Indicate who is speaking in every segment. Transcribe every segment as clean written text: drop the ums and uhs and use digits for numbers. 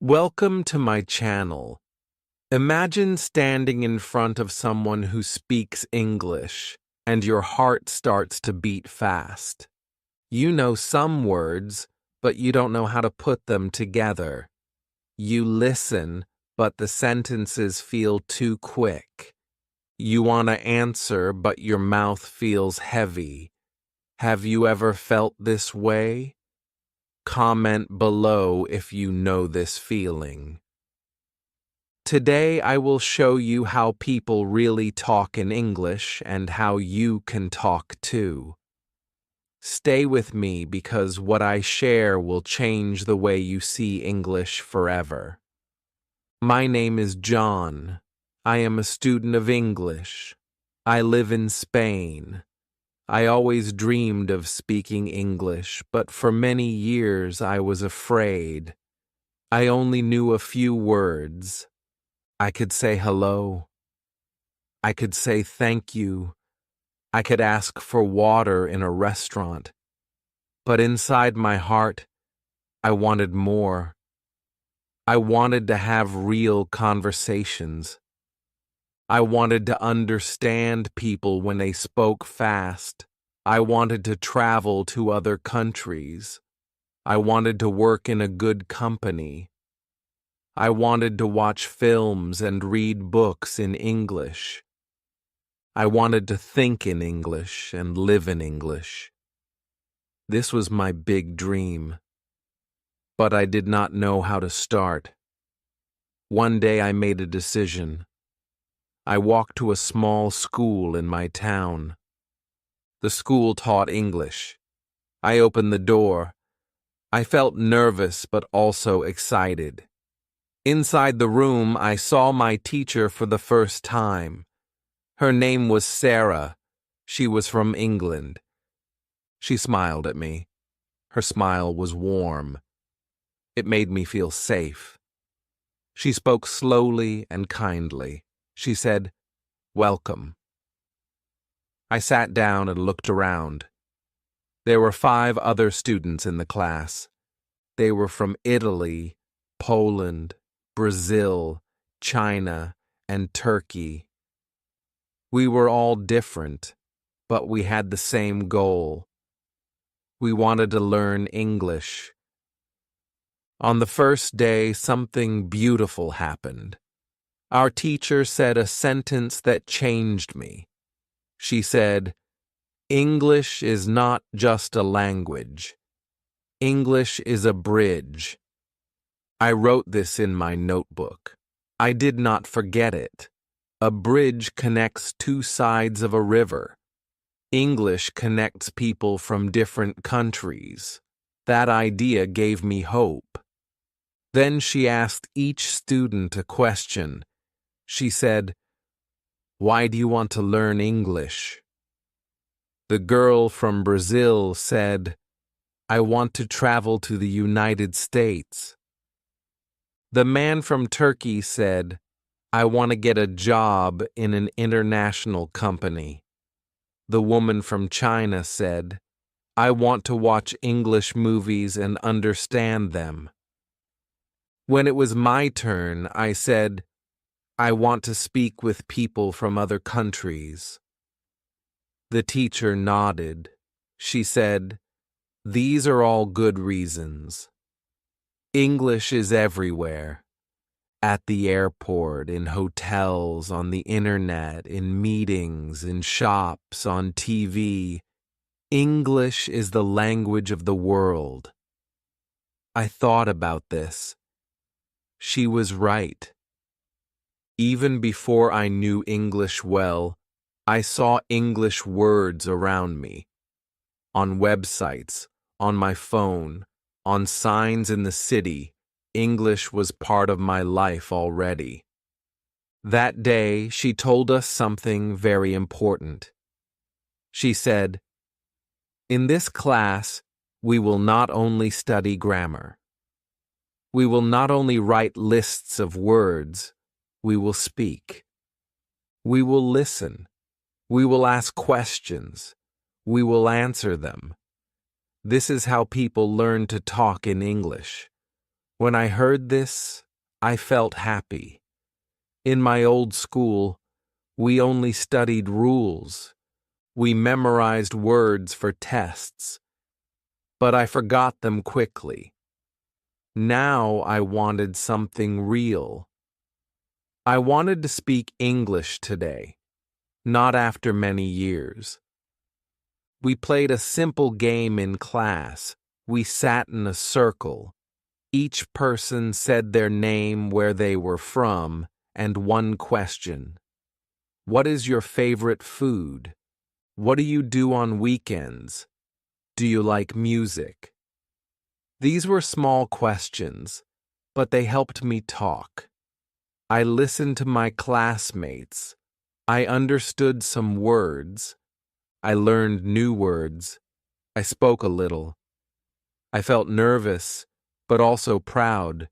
Speaker 1: Welcome to my channel. Imagine standing in front of someone who speaks English, and your heart starts to beat fast. You know some words, but you don't know how to put them together. You listen, but the sentences feel too quick. You want to answer, but your mouth feels heavy. Have you ever felt this way? Comment below if you know this feeling. Today I will show you how people really talk in English and how you can talk too. Stay with me because what I share will change the way you see English forever. My name is John. I am a student of English. I live in Spain. I always dreamed of speaking English, but for many years I was afraid. I only knew a few words. I could say hello. I could say thank you. I could ask for water in a restaurant. But inside my heart, I wanted more. I wanted to have real conversations. I wanted to understand people when they spoke fast. I wanted to travel to other countries. I wanted to work in a good company. I wanted to watch films and read books in English. I wanted to think in English and live in English. This was my big dream. But I did not know how to start. One day I made a decision. I walked to a small school in my town. The school taught English. I opened the door. I felt nervous but also excited. Inside the room, I saw my teacher for the first time. Her name was Sarah. She was from England. She smiled at me. Her smile was warm. It made me feel safe. She spoke slowly and kindly. She said, "Welcome." I sat down and looked around. There were 5 other students in the class. They were from Italy, Poland, Brazil, China, and Turkey. We were all different, but we had the same goal. We wanted to learn English. On the first day, something beautiful happened. Our teacher said a sentence that changed me. She said, "English is not just a language. English is a bridge." I wrote this in my notebook. I did not forget it. A bridge connects 2 sides of a river. English connects people from different countries. That idea gave me hope. Then she asked each student a question. She said, "Why do you want to learn English?" The girl from Brazil said, "I want to travel to the United States." The man from Turkey said, "I want to get a job in an international company." The woman from China said, "I want to watch English movies and understand them." When it was my turn, I said, "I want to speak with people from other countries." The teacher nodded. She said, "These are all good reasons. English is everywhere. At the airport, in hotels, on the internet, in meetings, in shops, on TV. English is the language of the world." I thought about this. She was right. Even before I knew English well, I saw English words around me. On websites, on my phone, on signs in the city, English was part of my life already. That day, she told us something very important. She said, "In this class, we will not only study grammar. We will not only write lists of words, we will speak. We will listen. We will ask questions. We will answer them. This is how people learn to talk in English. When I heard this, I felt happy. In my old school, we only studied rules. We memorized words for tests, but I forgot them quickly. Now I wanted something real. I wanted to speak English today, not after many years. We played a simple game in class. We sat in a circle. Each person said their name, where they were from, and one question. What is your favorite food? What do you do on weekends? Do you like music? These were small questions, but they helped me talk. I listened to my classmates. I understood some words. I learned new words. I spoke a little. I felt nervous, but also proud.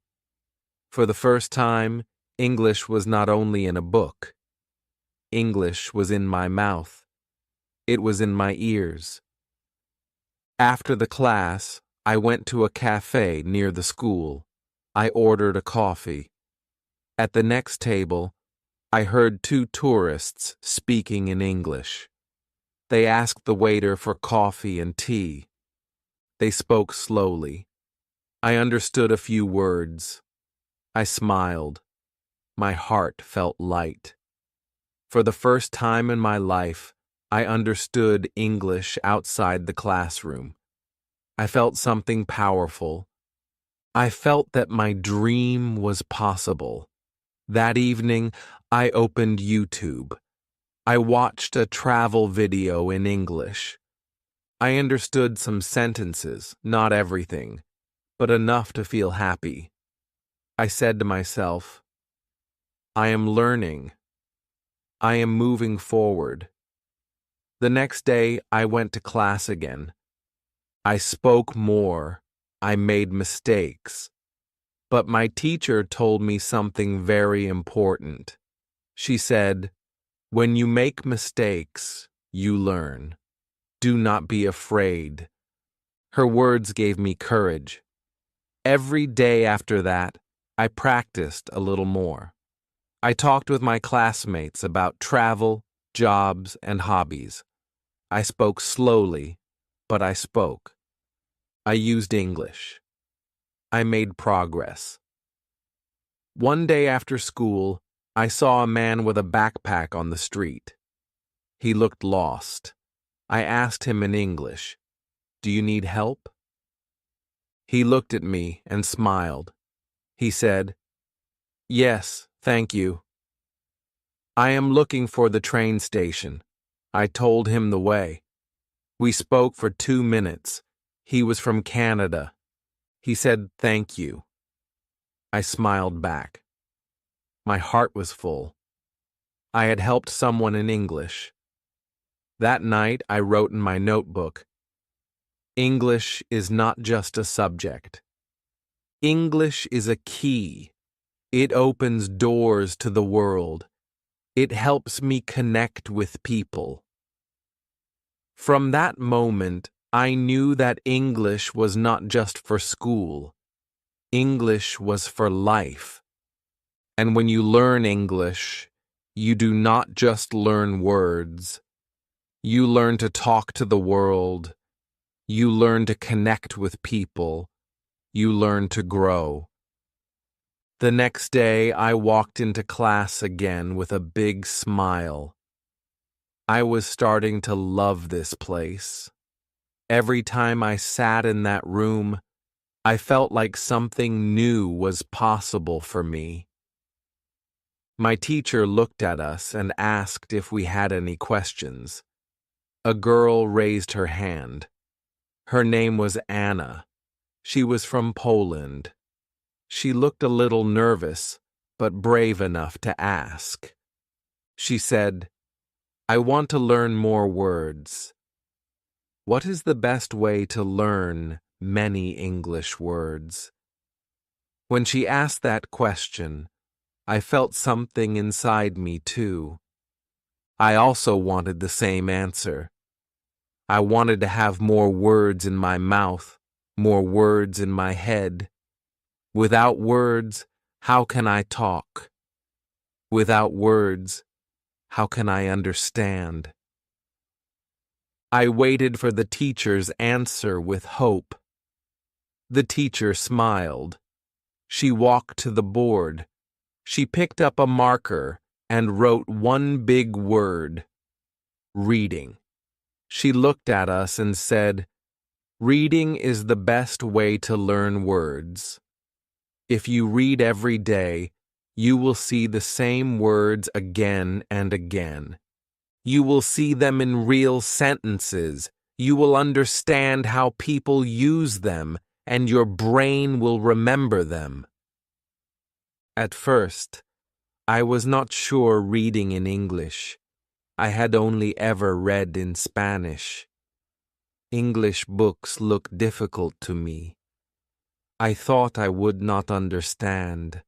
Speaker 1: For the first time, English was not only in a book. English was in my mouth. It was in my ears. After the class, I went to a cafe near the school. I ordered a coffee. At the next table, I heard two tourists speaking in English. They asked the waiter for coffee and tea. They spoke slowly. I understood a few words. I smiled. My heart felt light. For the first time in my life, I understood English outside the classroom. I felt something powerful. I felt that my dream was possible. That evening, I opened YouTube. I watched a travel video in English. I understood some sentences, not everything, but enough to feel happy. I said to myself, I am learning. I am moving forward. The next day, I went to class again. I spoke more. I made mistakes. But my teacher told me something very important. She said, when you make mistakes, you learn. Do not be afraid. Her words gave me courage. Every day after that, I practiced a little more. I talked with my classmates about travel, jobs, and hobbies. I spoke slowly, but I spoke. I used English. I made progress. One day after school, I saw a man with a backpack on the street. He looked lost. I asked him in English, "Do you need help?" He looked at me and smiled. He said, "Yes, thank you. I am looking for the train station." I told him the way. We spoke for 2 minutes. He was from Canada. He said, "Thank you." I smiled back. My heart was full. I had helped someone in English. That night, I wrote in my notebook, English is not just a subject. English is a key. It opens doors to the world. It helps me connect with people. From that moment, I knew that English was not just for school. English was for life. And when you learn English, you do not just learn words. You learn to talk to the world. You learn to connect with people. You learn to grow. The next day, I walked into class again with a big smile. I was starting to love this place. Every time I sat in that room, I felt like something new was possible for me. My teacher looked at us and asked if we had any questions. A girl raised her hand. Her name was Anna. She was from Poland. She looked a little nervous, but brave enough to ask. She said, "I want to learn more words." What is the best way to learn many English words? When she asked that question, I felt something inside me too. I also wanted the same answer. I wanted to have more words in my mouth, more words in my head. Without words, how can I talk? Without words, how can I understand? I waited for the teacher's answer with hope. The teacher smiled. She walked to the board. She picked up a marker and wrote one big word: reading. She looked at us and said, "Reading is the best way to learn words. If you read every day, you will see the same words again and again. You will see them in real sentences. You will understand how people use them, and your brain will remember them." At first, I was not sure reading in English. I had only ever read in Spanish. English books looked difficult to me. I thought I would not understand.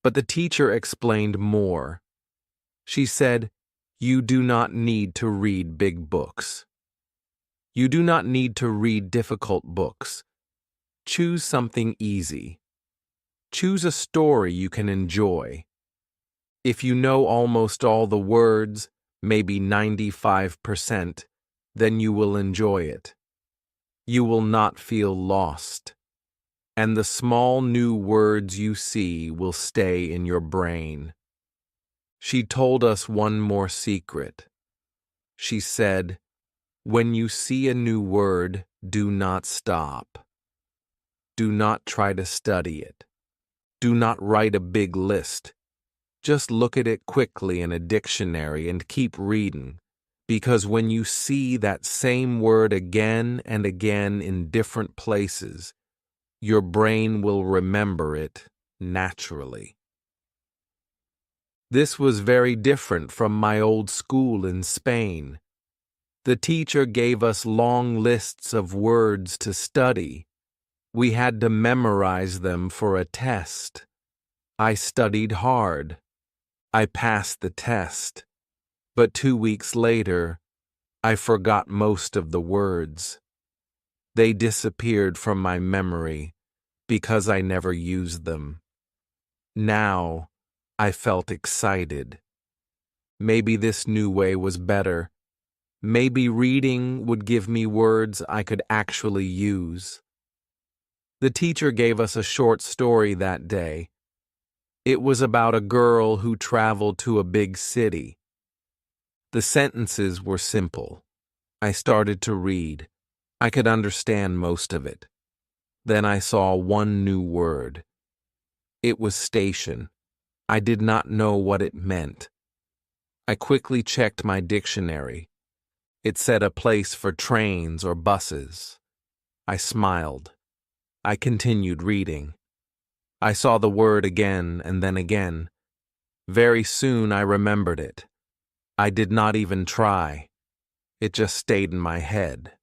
Speaker 1: But the teacher explained more. She said, "You do not need to read big books. You do not need to read difficult books. Choose something easy. Choose a story you can enjoy. If you know almost all the words, maybe 95%, then you will enjoy it. You will not feel lost. And the small new words you see will stay in your brain." She told us one more secret. She said, "When you see a new word, do not stop. Do not try to study it. Do not write a big list. Just look at it quickly in a dictionary and keep reading, because when you see that same word again and again in different places, your brain will remember it naturally." This was very different from my old school in Spain. The teacher gave us long lists of words to study. We had to memorize them for a test. I studied hard. I passed the test. But 2 weeks later, I forgot most of the words. They disappeared from my memory because I never used them. Now, I felt excited. Maybe this new way was better. Maybe reading would give me words I could actually use. The teacher gave us a short story that day. It was about a girl who traveled to a big city. The sentences were simple. I started to read. I could understand most of it. Then I saw one new word. It was station. I did not know what it meant. I quickly checked my dictionary. It said a place for trains or buses. I smiled. I continued reading. I saw the word again and then again. Very soon I remembered it. I did not even try. It just stayed in my head.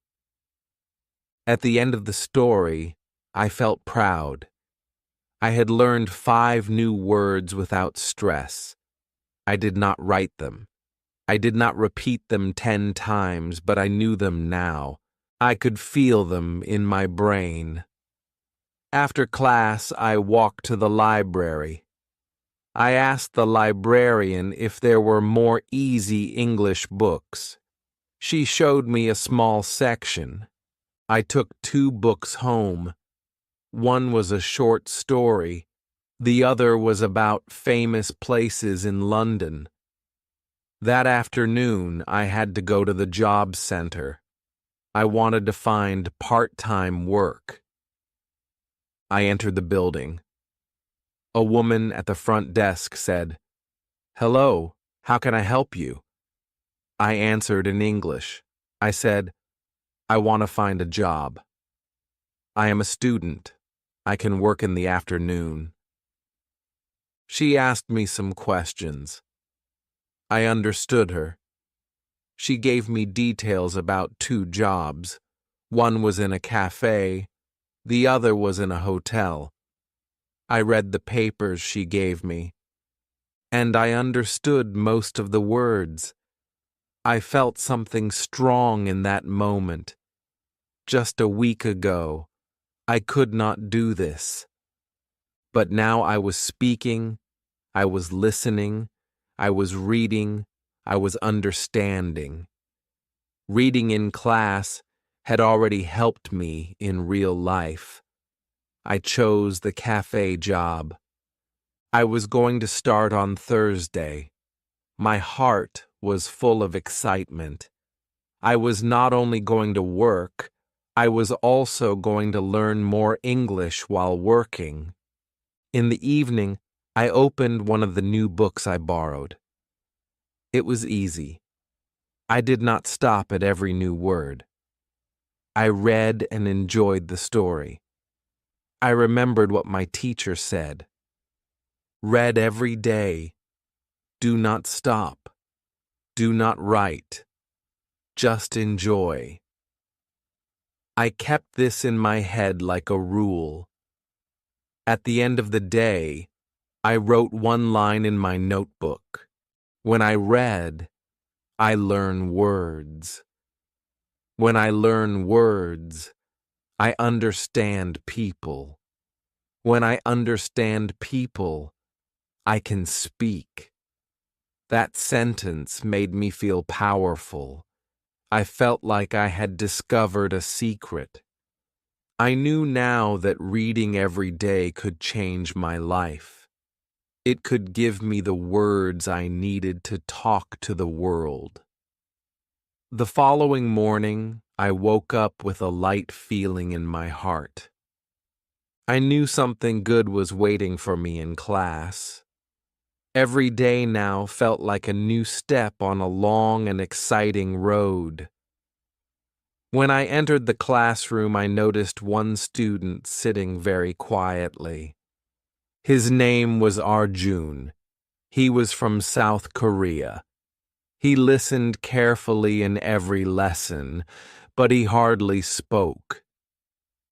Speaker 1: At the end of the story, I felt proud. I had learned 5 new words without stress. I did not write them. I did not repeat them 10 times, but I knew them now. I could feel them in my brain. After class, I walked to the library. I asked the librarian if there were more easy English books. She showed me a small section. I took 2 books home. One was a short story. The other was about famous places in London. That afternoon, I had to go to the job center. I wanted to find part-time work. I entered the building. A woman at the front desk said, "Hello, how can I help you?" I answered in English. I said, "I want to find a job. I am a student. I can work in the afternoon." She asked me some questions. I understood her. She gave me details about 2 jobs. One was in a cafe, the other was in a hotel. I read the papers she gave me, and I understood most of the words. I felt something strong in that moment. Just a week ago, I could not do this. But now I was speaking, I was listening, I was reading, I was understanding. Reading in class had already helped me in real life. I chose the cafe job. I was going to start on Thursday. My heart was full of excitement. I was not only going to work, I was also going to learn more English while working. In the evening, I opened one of the new books I borrowed. It was easy. I did not stop at every new word. I read and enjoyed the story. I remembered what my teacher said. Read every day. Do not stop. Do not write. Just enjoy. I kept this in my head like a rule. At the end of the day, I wrote one line in my notebook. When I read, I learn words. When I learn words, I understand people. When I understand people, I can speak. That sentence made me feel powerful. I felt like I had discovered a secret. I knew now that reading every day could change my life. It could give me the words I needed to talk to the world. The following morning, I woke up with a light feeling in my heart. I knew something good was waiting for me in class. Every day now felt like a new step on a long and exciting road. When I entered the classroom, I noticed one student sitting very quietly. His name was Arjun. He was from South Korea. He listened carefully in every lesson, but he hardly spoke.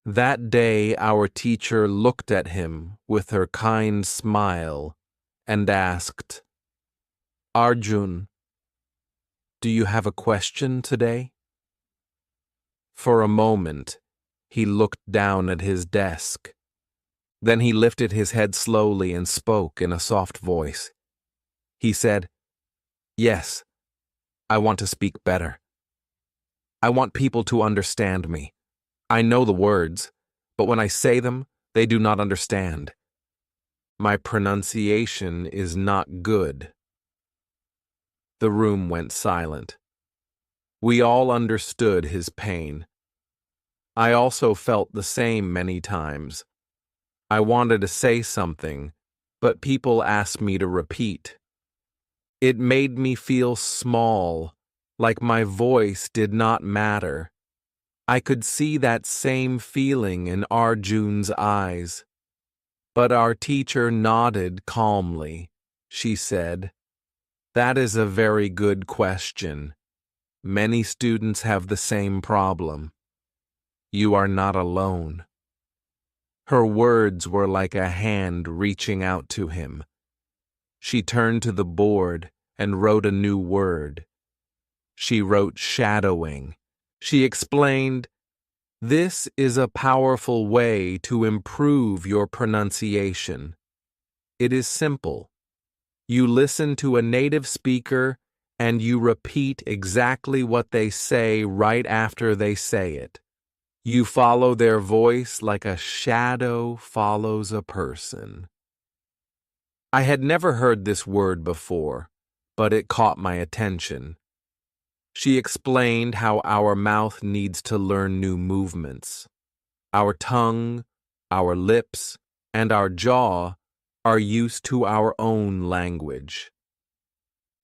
Speaker 1: That day, our teacher looked at him with her kind smile and asked, "Arjun, do you have a question today?" For a moment, he looked down at his desk. Then he lifted his head slowly and spoke in a soft voice. He said, "Yes, I want to speak better. I want people to understand me. I know the words, but when I say them, they do not understand. My pronunciation is not good." The room went silent. We all understood his pain. I also felt the same many times. I wanted to say something, but people asked me to repeat. It made me feel small, like my voice did not matter. I could see that same feeling in Arjun's eyes. But our teacher nodded calmly. She said, "That is a very good question. Many students have the same problem. You are not alone." Her words were like a hand reaching out to him. She turned to the board and wrote a new word. She wrote shadowing. She explained, "This is a powerful way to improve your pronunciation. It is simple. You listen to a native speaker and you repeat exactly what they say right after they say it. You follow their voice like a shadow follows a person." I had never heard this word before, but it caught my attention. She explained how our mouth needs to learn new movements. Our tongue, our lips, and our jaw are used to our own language.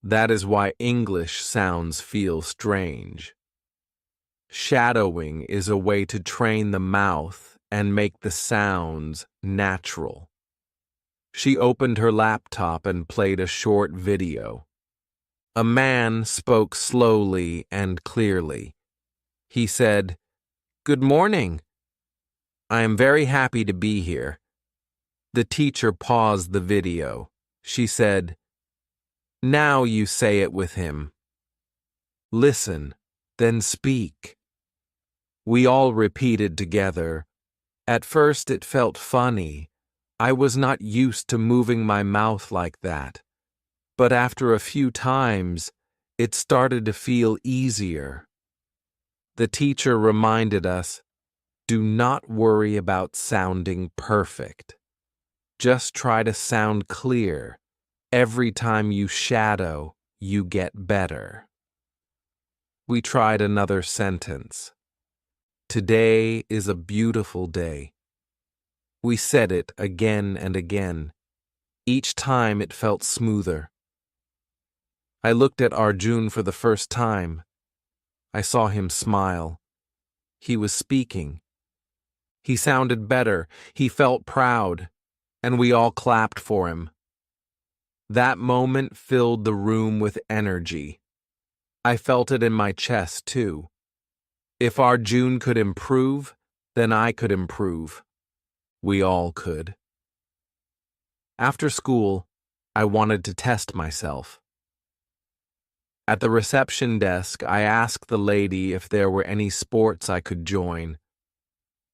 Speaker 1: That is why English sounds feel strange. Shadowing is a way to train the mouth and make the sounds natural. She opened her laptop and played a short video. A man spoke slowly and clearly. He said, "Good morning. I am very happy to be here." The teacher paused the video. She said, "Now you say it with him. Listen, then speak." We all repeated together. At first it felt funny. I was not used to moving my mouth like that, but after a few times, it started to feel easier. The teacher reminded us, do not worry about sounding perfect. Just try to sound clear. Every time you shadow, you get better. We tried another sentence. Today is a beautiful day. We said it again and again. Each time it felt smoother. I looked at Arjun for the first time. I saw him smile. He was speaking. He sounded better. He felt proud. And we all clapped for him. That moment filled the room with energy. I felt it in my chest, too. If Arjun could improve, then I could improve. We all could. After school, I wanted to test myself. At the reception desk, I asked the lady if there were any sports I could join.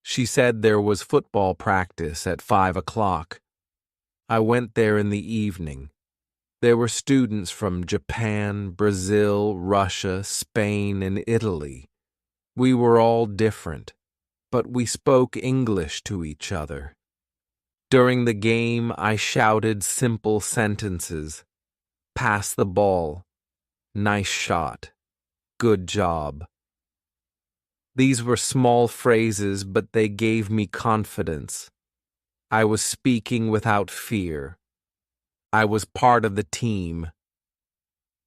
Speaker 1: She said there was football practice at 5 o'clock. I went there in the evening. There were students from Japan, Brazil, Russia, Spain, and Italy. We were all different, but we spoke English to each other. During the game, I shouted simple sentences. Pass the ball. Nice shot. Good job. These were small phrases, but they gave me confidence. I was speaking without fear. I was part of the team.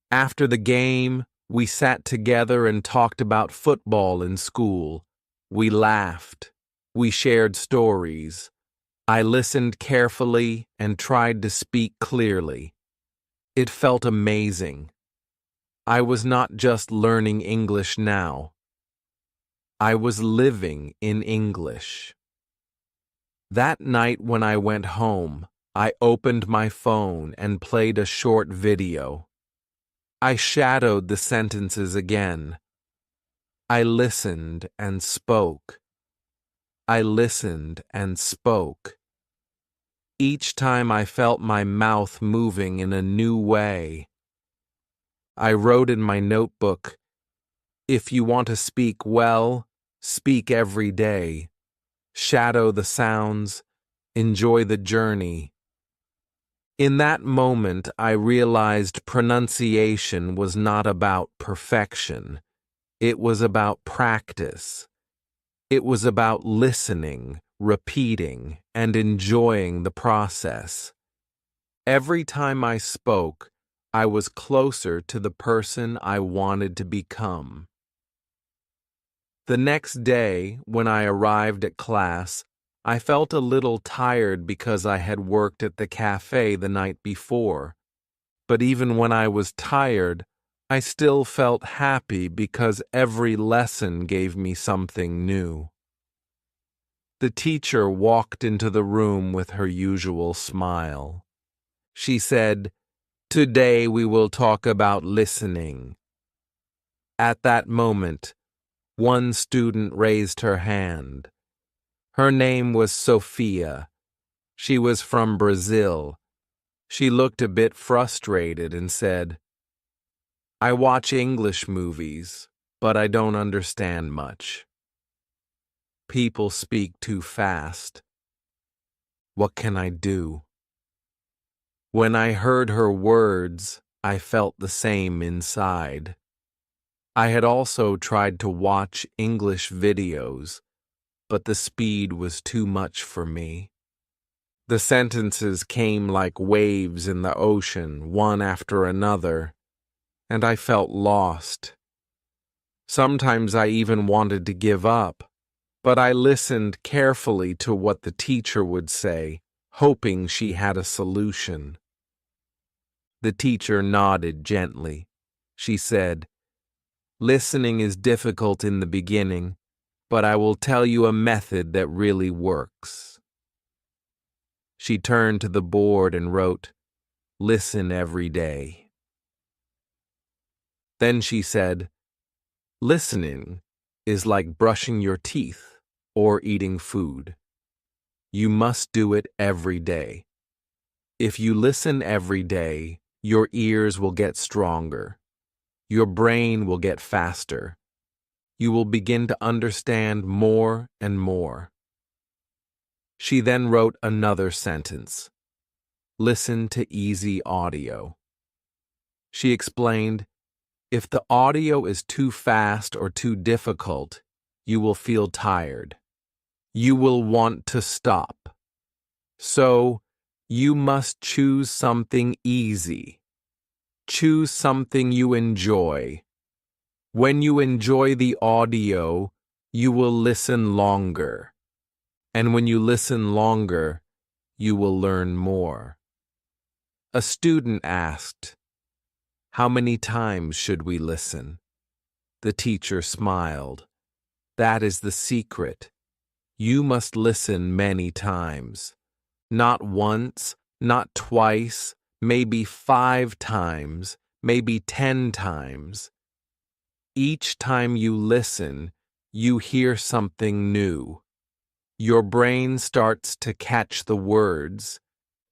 Speaker 1: After the game, we sat together and talked about football in school. We laughed. We shared stories. I listened carefully and tried to speak clearly. It felt amazing. I was not just learning English now. I was living in English. That night when I went home, I opened my phone and played a short video. I shadowed the sentences again. I listened and spoke. I listened and spoke. Each time I felt my mouth moving in a new way. I wrote in my notebook, if you want to speak well, speak every day. Shadow the sounds. Enjoy the journey. In that moment, I realized pronunciation was not about perfection. It was about practice. It was about listening, repeating, and enjoying the process. Every time I spoke, I was closer to the person I wanted to become. The next day, when I arrived at class, I felt a little tired because I had worked at the cafe the night before. But even when I was tired, I still felt happy because every lesson gave me something new. The teacher walked into the room with her usual smile. She said, "Today we will talk about listening." At that moment, one student raised her hand. Her name was Sophia. She was from Brazil. She looked a bit frustrated and said, "I watch English movies, but I don't understand much. People speak too fast. What can I do?" When I heard her words, I felt the same inside. I had also tried to watch English videos, but the speed was too much for me. The sentences came like waves in the ocean, one after another, and I felt lost. Sometimes I even wanted to give up, but I listened carefully to what the teacher would say, hoping she had a solution. The teacher nodded gently. She said, "Listening is difficult in the beginning, but I will tell you a method that really works." She turned to the board and wrote, "Listen every day." Then she said, "Listening is like brushing your teeth or eating food. You must do it every day. If you listen every day, your ears will get stronger. Your brain will get faster. You will begin to understand more and more. She then wrote another sentence. Listen to easy audio. She explained, if the audio is too fast or too difficult, you will feel tired. You will want to stop. So, you must choose something easy. Choose something you enjoy. When you enjoy the audio, you will listen longer. And when you listen longer, you will learn more. A student asked, "How many times should we listen?" The teacher smiled. That is the secret. You must listen many times. Not once, not twice, maybe 5 times, maybe 10 times. Each time you listen, you hear something new. Your brain starts to catch the words.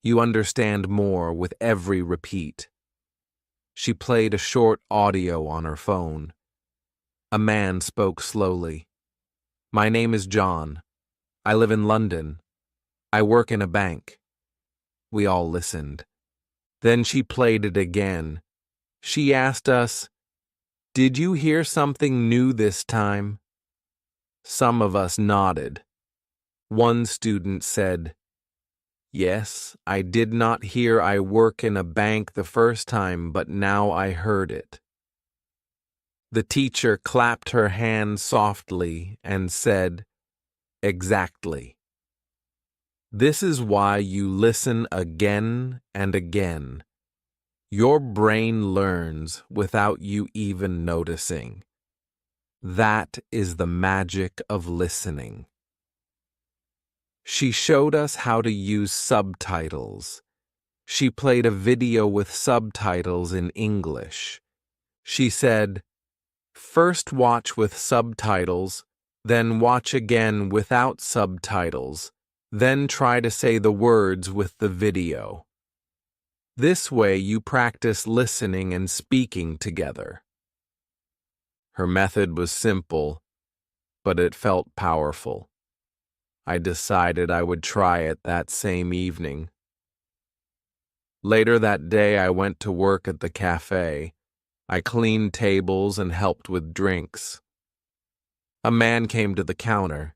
Speaker 1: You understand more with every repeat. She played a short audio on her phone. A man spoke slowly. "My name is John. I live in London. I work in a bank." We all listened. Then she played it again. She asked us, "Did you hear something new this time?" Some of us nodded. One student said, "Yes, I did not hear I work in a bank the first time, but now I heard it." The teacher clapped her hands softly and said, "Exactly. This is why you listen again and again. Your brain learns without you even noticing. That is the magic of listening." She showed us how to use subtitles. She played a video with subtitles in English. She said, "First watch with subtitles, then watch again without subtitles, then try to say the words with the video. This way you practice listening and speaking together." Her method was simple, but it felt powerful. I decided I would try it that same evening. Later that day, I went to work at the cafe. I cleaned tables and helped with drinks. A man came to the counter.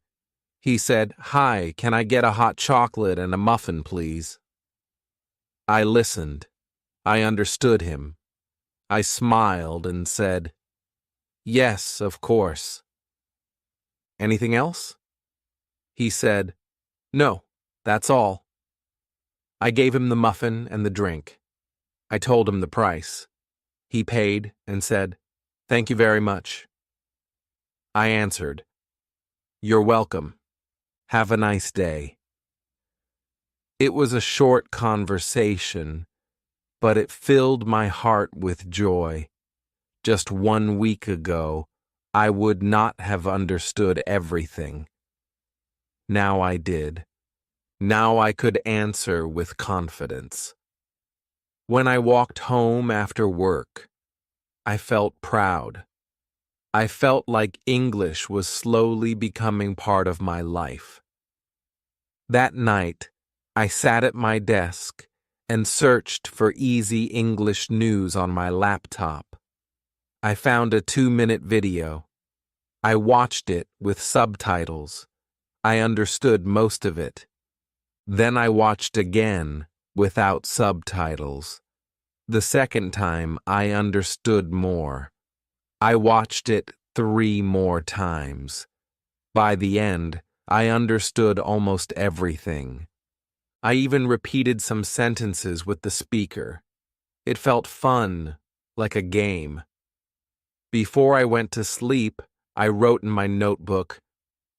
Speaker 1: He said, "Hi, can I get a hot chocolate and a muffin, please?" I listened. I understood him. I smiled and said, "Yes, of course." "Anything else?" He said, "No, that's all." I gave him the muffin and the drink. I told him the price. He paid and said, "Thank you very much." I answered, "You're welcome. Have a nice day." It was a short conversation, but it filled my heart with joy. Just 1 week ago, I would not have understood everything. Now I did. Now I could answer with confidence. When I walked home after work, I felt proud. I felt like English was slowly becoming part of my life. That night, I sat at my desk and searched for easy English news on my laptop. I found a 2-minute video. I watched it with subtitles. I understood most of it. Then I watched again without subtitles. The second time, I understood more. I watched it 3 more times. By the end, I understood almost everything. I even repeated some sentences with the speaker. It felt fun, like a game. Before I went to sleep, I wrote in my notebook,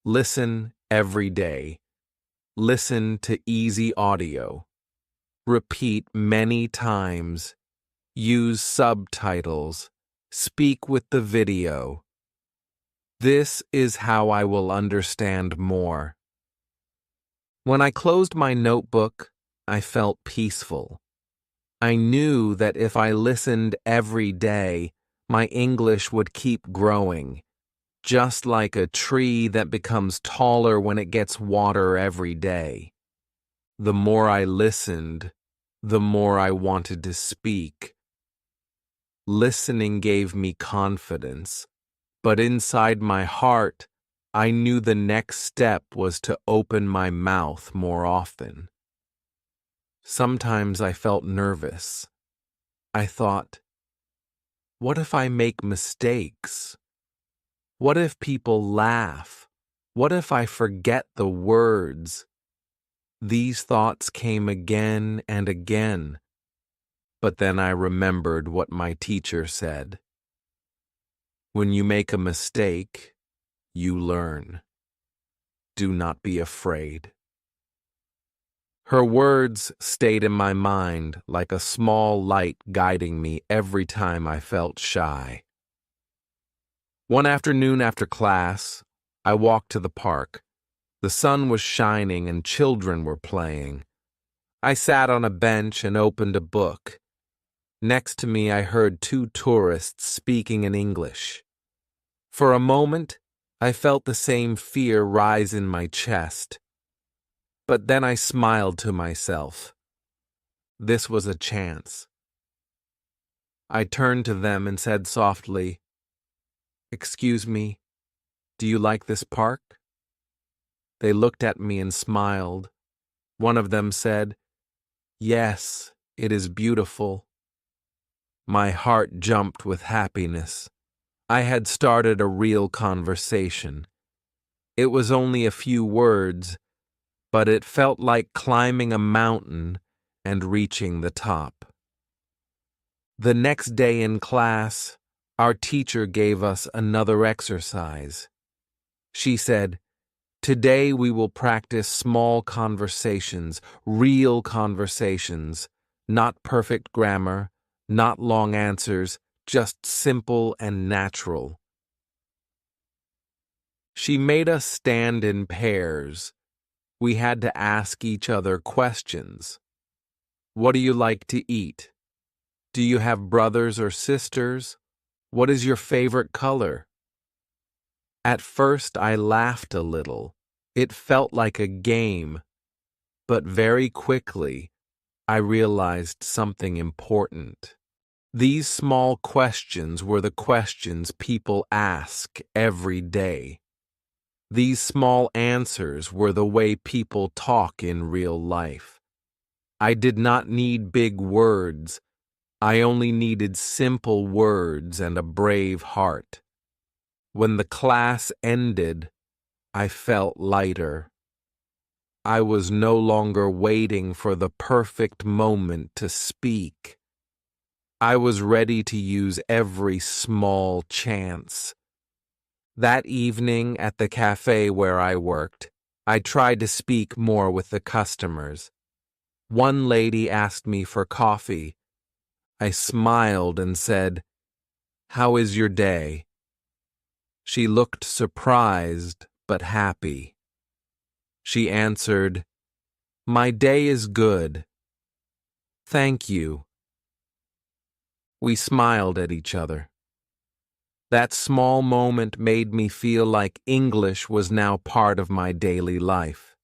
Speaker 1: "Listen every day. Listen to easy audio. Repeat many times. Use subtitles. Speak with the video. This is how I will understand more." When I closed my notebook, I felt peaceful. I knew that if I listened every day, my English would keep growing, just like a tree that becomes taller when it gets water every day. The more I listened, the more I wanted to speak. Listening gave me confidence, but inside my heart, I knew the next step was to open my mouth more often. Sometimes I felt nervous. I thought, what if I make mistakes? What if people laugh? What if I forget the words? These thoughts came again and again, but then I remembered what my teacher said. When you make a mistake, you learn. Do not be afraid. Her words stayed in my mind like a small light guiding me every time I felt shy. One afternoon after class, I walked to the park. The sun was shining and children were playing. I sat on a bench and opened a book. Next to me, I heard two tourists speaking in English. For a moment, I felt the same fear rise in my chest. But then I smiled to myself. This was a chance. I turned to them and said softly, "Excuse me, do you like this park?" They looked at me and smiled. One of them said, "Yes, it is beautiful." My heart jumped with happiness. I had started a real conversation. It was only a few words, but it felt like climbing a mountain and reaching the top. The next day in class, our teacher gave us another exercise. She said, "Today we will practice small conversations, real conversations, not perfect grammar, not long answers, just simple and natural." She made us stand in pairs. We had to ask each other questions. What do you like to eat? Do you have brothers or sisters? What is your favorite color? At first, I laughed a little. It felt like a game, but very quickly, I realized something important. These small questions were the questions people ask every day. These small answers were the way people talk in real life. I did not need big words. I only needed simple words and a brave heart. When the class ended, I felt lighter. I was no longer waiting for the perfect moment to speak. I was ready to use every small chance. That evening at the cafe where I worked, I tried to speak more with the customers. One lady asked me for coffee. I smiled and said, "How is your day?" She looked surprised but happy. She answered, "My day is good. Thank you." We smiled at each other. That small moment made me feel like English was now part of my daily life.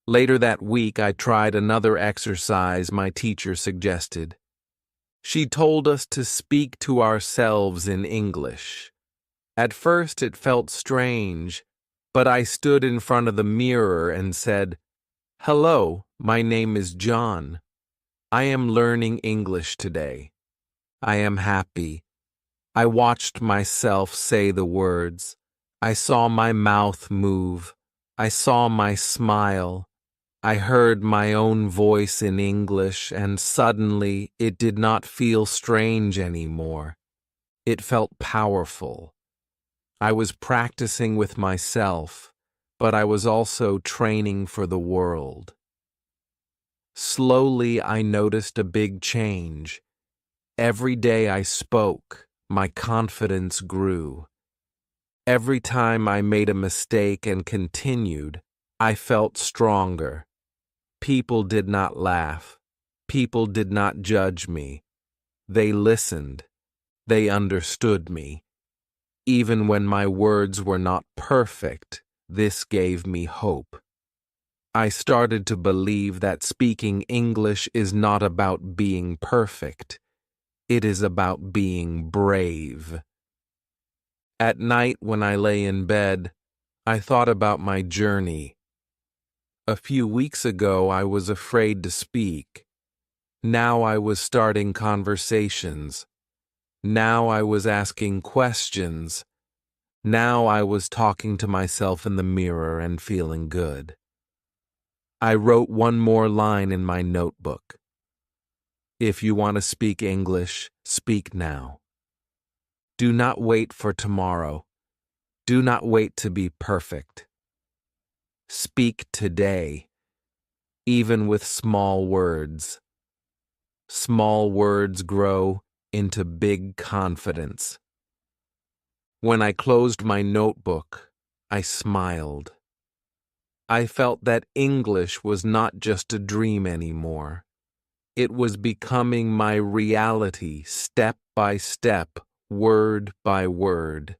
Speaker 1: Later that week, I tried another exercise my teacher suggested. She told us to speak to ourselves in English. At first, it felt strange, but I stood in front of the mirror and said, "Hello, my name is John. I am learning English today. I am happy." I watched myself say the words. I saw my mouth move. I saw my smile. I heard my own voice in English, and suddenly it did not feel strange anymore. It felt powerful. I was practicing with myself, but I was also training for the world. Slowly, I noticed a big change. Every day I spoke, my confidence grew. Every time I made a mistake and continued, I felt stronger. People did not laugh. People did not judge me. They listened. They understood me. Even when my words were not perfect, this gave me hope. I started to believe that speaking English is not about being perfect. It is about being brave. At night, when I lay in bed, I thought about my journey. A few weeks ago, I was afraid to speak. Now I was starting conversations. Now I was asking questions. Now I was talking to myself in the mirror and feeling good. I wrote one more line in my notebook. If you want to speak English, speak now. Do not wait for tomorrow. Do not wait to be perfect. Speak today, even with small words. Small words grow into big confidence. When I closed my notebook, I smiled. I felt that English was not just a dream anymore. It was becoming my reality, step by step, word by word.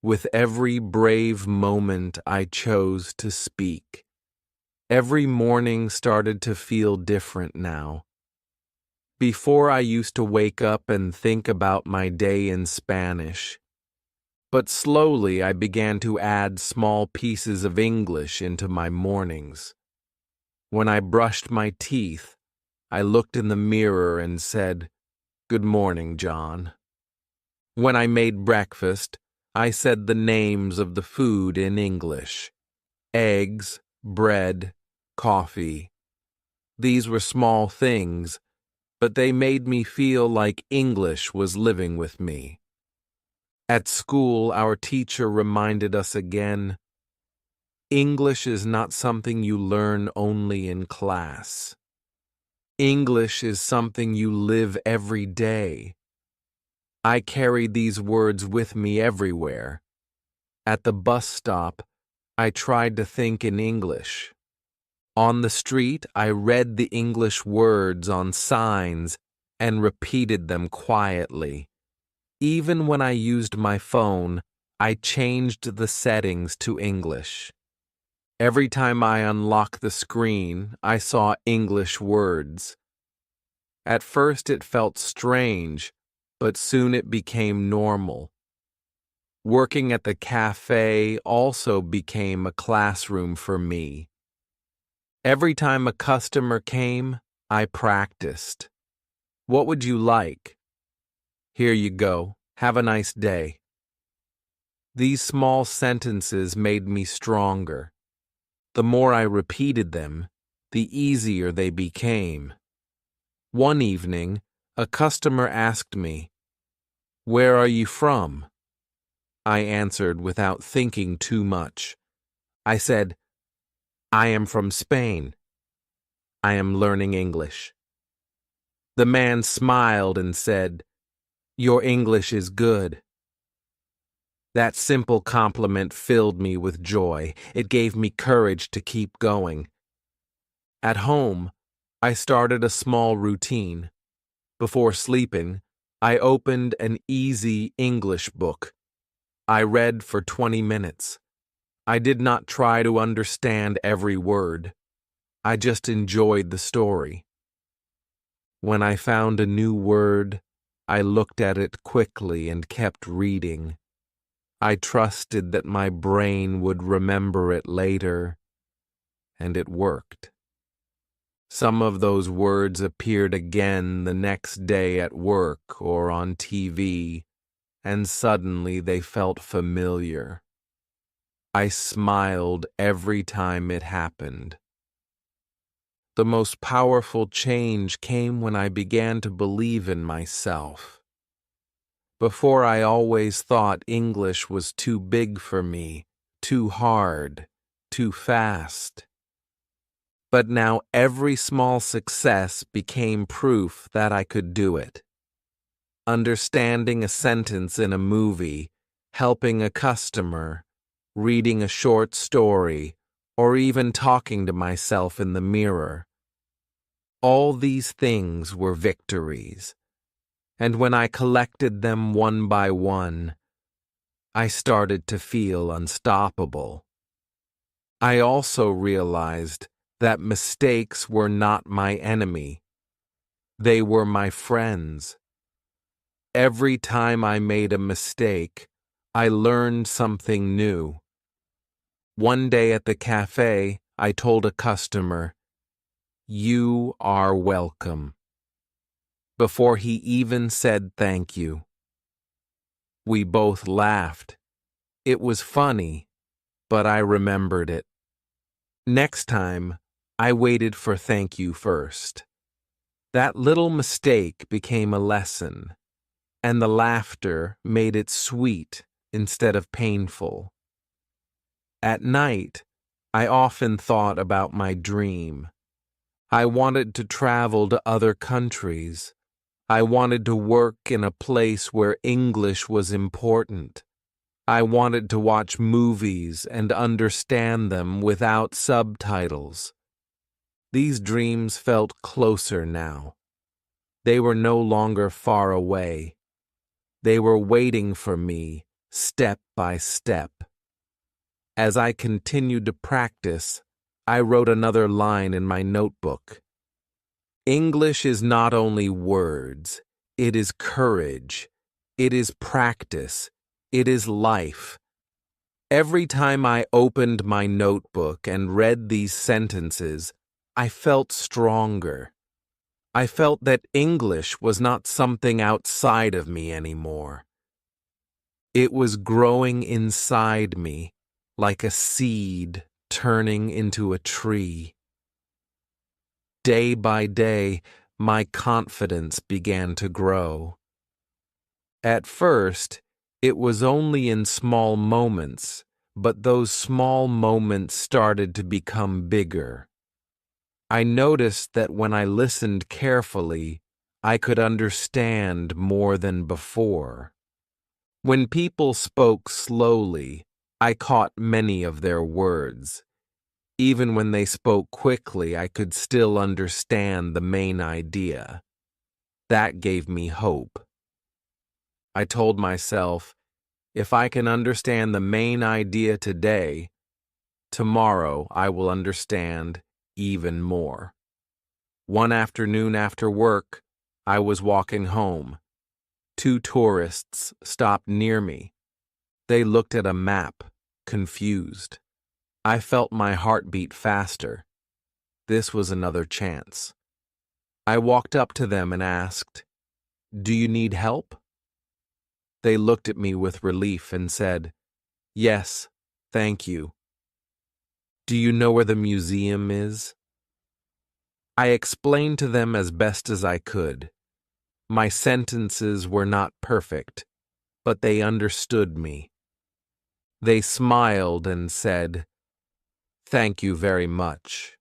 Speaker 1: With every brave moment I chose to speak. Every morning started to feel different now. Before, I used to wake up and think about my day in Spanish. But slowly I began to add small pieces of English into my mornings. When I brushed my teeth, I looked in the mirror and said, "Good morning, John." When I made breakfast, I said the names of the food in English. Eggs, bread, coffee. These were small things, but they made me feel like English was living with me. At school, our teacher reminded us again, English is not something you learn only in class. English is something you live every day. I carried these words with me everywhere. At the bus stop, I tried to think in English. On the street, I read the English words on signs and repeated them quietly. Even when I used my phone, I changed the settings to English. Every time I unlocked the screen, I saw English words. At first it felt strange, but soon it became normal. Working at the cafe also became a classroom for me. Every time a customer came, I practiced. What would you like? Here you go. Have a nice day. These small sentences made me stronger. The more I repeated them, the easier they became. One evening, a customer asked me, "Where are you from?" I answered without thinking too much. I said, "I am from Spain. I am learning English." The man smiled and said, "Your English is good." That simple compliment filled me with joy. It gave me courage to keep going. At home, I started a small routine. Before sleeping, I opened an easy English book. I read for 20 minutes. I did not try to understand every word. I just enjoyed the story. When I found a new word, I looked at it quickly and kept reading. I trusted that my brain would remember it later, and it worked. Some of those words appeared again the next day at work or on TV, and suddenly they felt familiar. I smiled every time it happened. The most powerful change came when I began to believe in myself. Before, I always thought English was too big for me, too hard, too fast. But now every small success became proof that I could do it. Understanding a sentence in a movie, helping a customer, reading a short story, or even talking to myself in the mirror. All these things were victories, and when I collected them one by one, I started to feel unstoppable. I also realized that mistakes were not my enemy. They were my friends. Every time I made a mistake, I learned something new. One day at the cafe, I told a customer, "You are welcome," before he even said thank you. We both laughed. It was funny, but I remembered it. Next time, I waited for thank you first. That little mistake became a lesson, and the laughter made it sweet instead of painful. At night, I often thought about my dream. I wanted to travel to other countries. I wanted to work in a place where English was important. I wanted to watch movies and understand them without subtitles. These dreams felt closer now. They were no longer far away. They were waiting for me, step by step. As I continued to practice, I wrote another line in my notebook. English is not only words, it is courage, it is practice, it is life. Every time I opened my notebook and read these sentences, I felt stronger. I felt that English was not something outside of me anymore. It was growing inside me, like a seed turning into a tree. Day by day, my confidence began to grow. At first, it was only in small moments, but those small moments started to become bigger. I noticed that when I listened carefully, I could understand more than before. When people spoke slowly, I caught many of their words. Even when they spoke quickly, I could still understand the main idea. That gave me hope. I told myself, if I can understand the main idea today, tomorrow I will understand even more. One afternoon after work, I was walking home. Two tourists stopped near me. They looked at a map, confused. I felt my heart beat faster. This was another chance. I walked up to them and asked, "Do you need help?" They looked at me with relief and said, "Yes, thank you." "Do you know where the museum is?" I explained to them as best as I could. My sentences were not perfect, but they understood me. They smiled and said, "Thank you very much."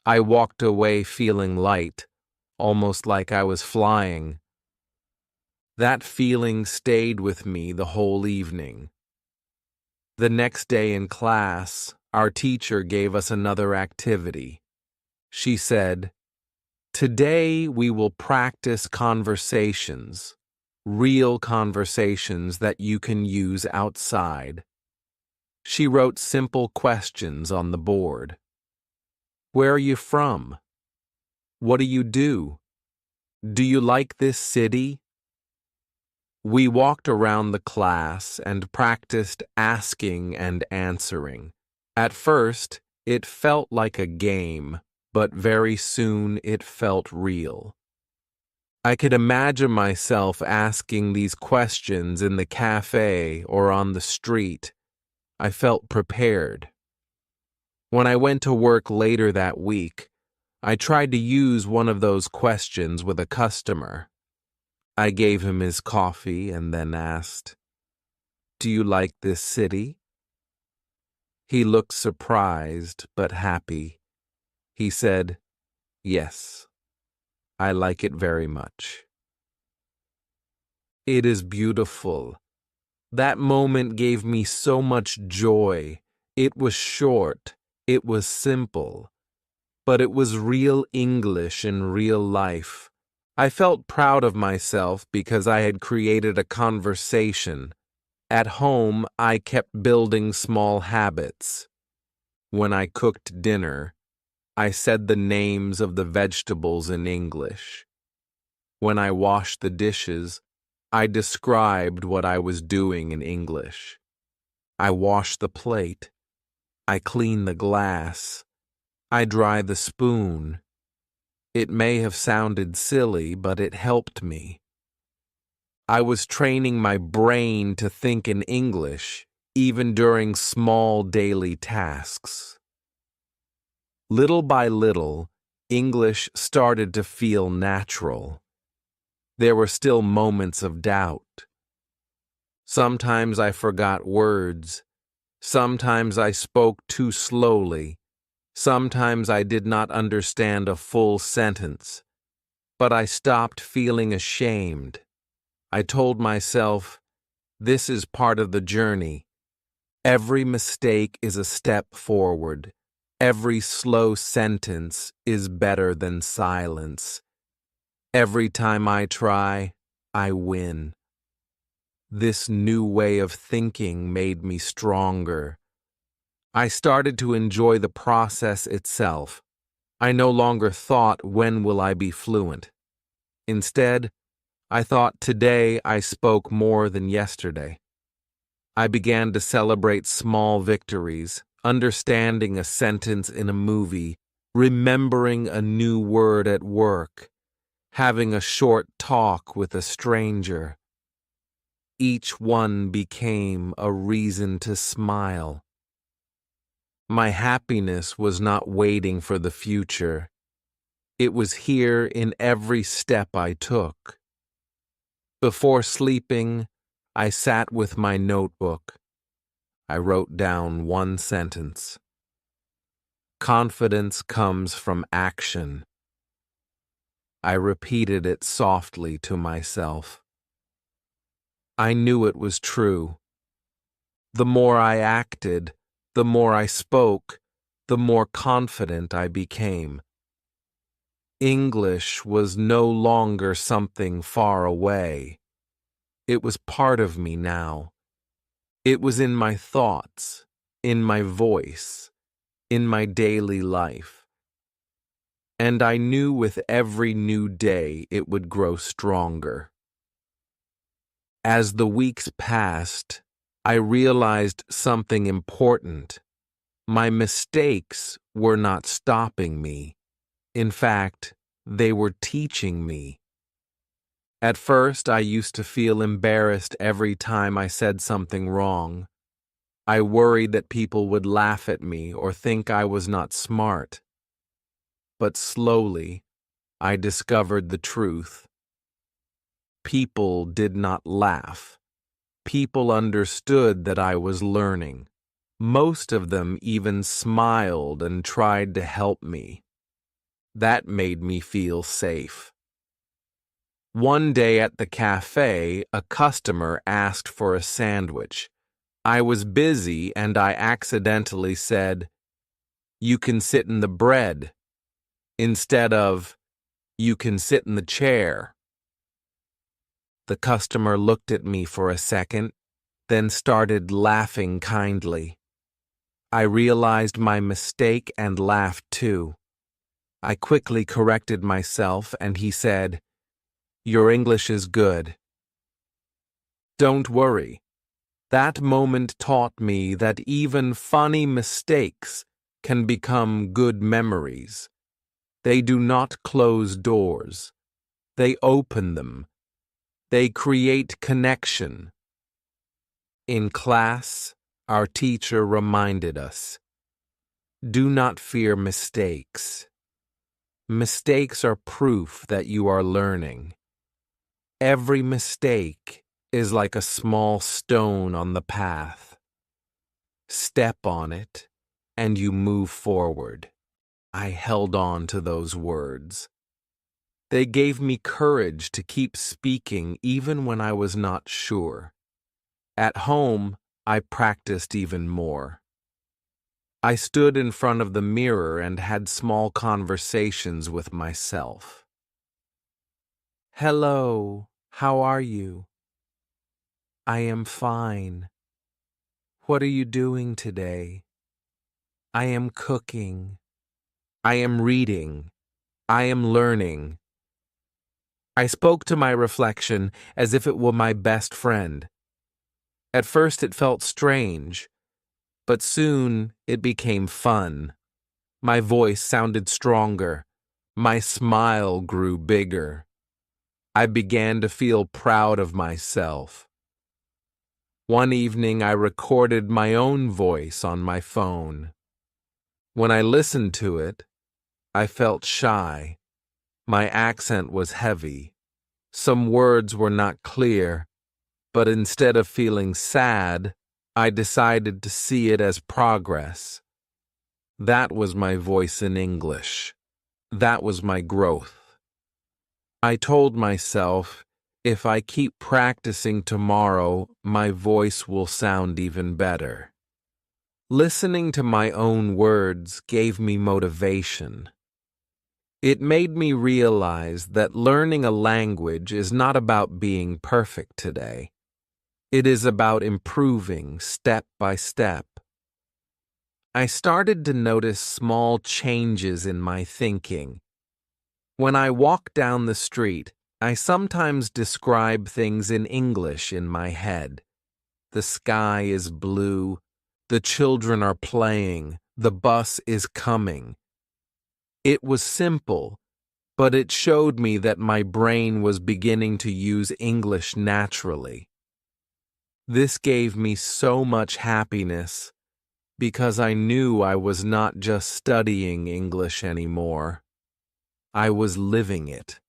Speaker 1: I walked away feeling light, almost like I was flying. That feeling stayed with me the whole evening. The next day in class, our teacher gave us another activity. She said, "Today we will practice conversations, real conversations that you can use outside." She wrote simple questions on the board. Where are you from? What do you do? Do you like this city? We walked around the class and practiced asking and answering. At first, it felt like a game, but very soon it felt real. I could imagine myself asking these questions in the cafe or on the street. I felt prepared. When I went to work later that week, I tried to use one of those questions with a customer. I gave him his coffee and then asked, "Do you like this city?" He looked surprised but happy. He said, "Yes, I like it very much." It is beautiful. That moment gave me so much joy. It was short, it was simple, but it was real English in real life. I felt proud of myself because I had created a conversation. At home, I kept building small habits. When I cooked dinner, I said the names of the vegetables in English. When I washed the dishes, I described what I was doing in English. I wash the plate. I clean the glass. I dry the spoon. It may have sounded silly, but it helped me. I was training my brain to think in English, even during small daily tasks. Little by little, English started to feel natural. There were still moments of doubt. Sometimes I forgot words. Sometimes I spoke too slowly. Sometimes I did not understand a full sentence. But I stopped feeling ashamed. I told myself, this is part of the journey. Every mistake is a step forward. Every slow sentence is better than silence. Every time I try, I win. This new way of thinking made me stronger. I started to enjoy the process itself. I no longer thought, when will I be fluent? Instead, I thought, today I spoke more than yesterday. I began to celebrate small victories, understanding a sentence in a movie, remembering a new word at work, having a short talk with a stranger. Each one became a reason to smile. My happiness was not waiting for the future. It was here in every step I took. Before sleeping, I sat with my notebook. I wrote down one sentence. Confidence comes from action. I repeated it softly to myself. I knew it was true. The more I acted, the more I spoke, the more confident I became. English was no longer something far away. It was part of me now. It was in my thoughts, in my voice, in my daily life. And I knew with every new day it would grow stronger. As the weeks passed, I realized something important. My mistakes were not stopping me. In fact, they were teaching me. At first, I used to feel embarrassed every time I said something wrong. I worried that people would laugh at me or think I was not smart. But slowly, I discovered the truth. People did not laugh. People understood that I was learning. Most of them even smiled and tried to help me. That made me feel safe. One day at the cafe, a customer asked for a sandwich. I was busy and I accidentally said, "You can sit in the bread," instead of, "You can sit in the chair." The customer looked at me for a second, then started laughing kindly. I realized my mistake and laughed too. I quickly corrected myself and he said, "Your English is good." Don't worry. That moment taught me that even funny mistakes can become good memories. They do not close doors. They open them. They create connection. In class, our teacher reminded us, do not fear mistakes. Mistakes are proof that you are learning. Every mistake is like a small stone on the path. Step on it, and you move forward. I held on to those words. They gave me courage to keep speaking even when I was not sure. At home, I practiced even more. I stood in front of the mirror and had small conversations with myself. Hello, how are you? I am fine. What are you doing today? I am cooking. I am reading. I am learning. I spoke to my reflection as if it were my best friend. At first it felt strange, but soon it became fun. My voice sounded stronger. My smile grew bigger. I began to feel proud of myself. One evening I recorded my own voice on my phone. When I listened to it, I felt shy. My accent was heavy. Some words were not clear, but instead of feeling sad, I decided to see it as progress. That was my voice in English. That was my growth. I told myself, if I keep practicing tomorrow, my voice will sound even better. Listening to my own words gave me motivation. It made me realize that learning a language is not about being perfect today. It is about improving step by step. I started to notice small changes in my thinking. When I walk down the street, I sometimes describe things in English in my head. The sky is blue. The children are playing. The bus is coming. It was simple, but it showed me that my brain was beginning to use English naturally. This gave me so much happiness because I knew I was not just studying English anymore. I was living it.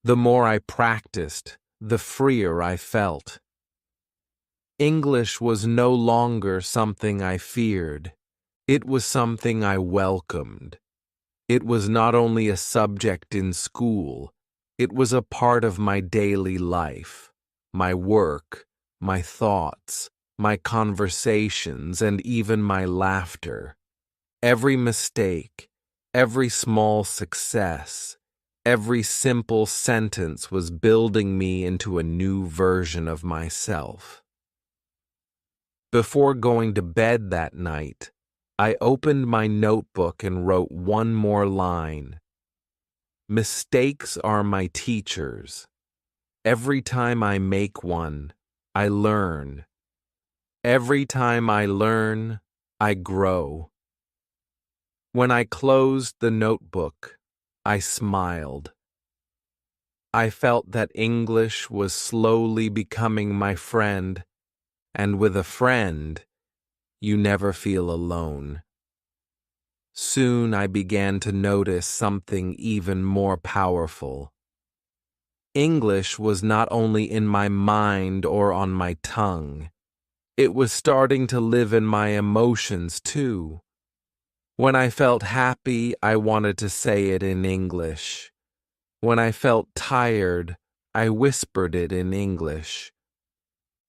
Speaker 1: The more I practiced, the freer I felt. English was no longer something I feared. It was something I welcomed. It was not only a subject in school, it was a part of my daily life, my work, my thoughts, my conversations, and even my laughter. Every mistake, every small success, every simple sentence was building me into a new version of myself. Before going to bed that night, I opened my notebook and wrote one more line. Mistakes are my teachers. Every time I make one, I learn. Every time I learn, I grow. When I closed the notebook, I smiled. I felt that English was slowly becoming my friend, and with a friend, you never feel alone. Soon I began to notice something even more powerful. English was not only in my mind or on my tongue. It was starting to live in my emotions too. When I felt happy, I wanted to say it in English. When I felt tired, I whispered it in English.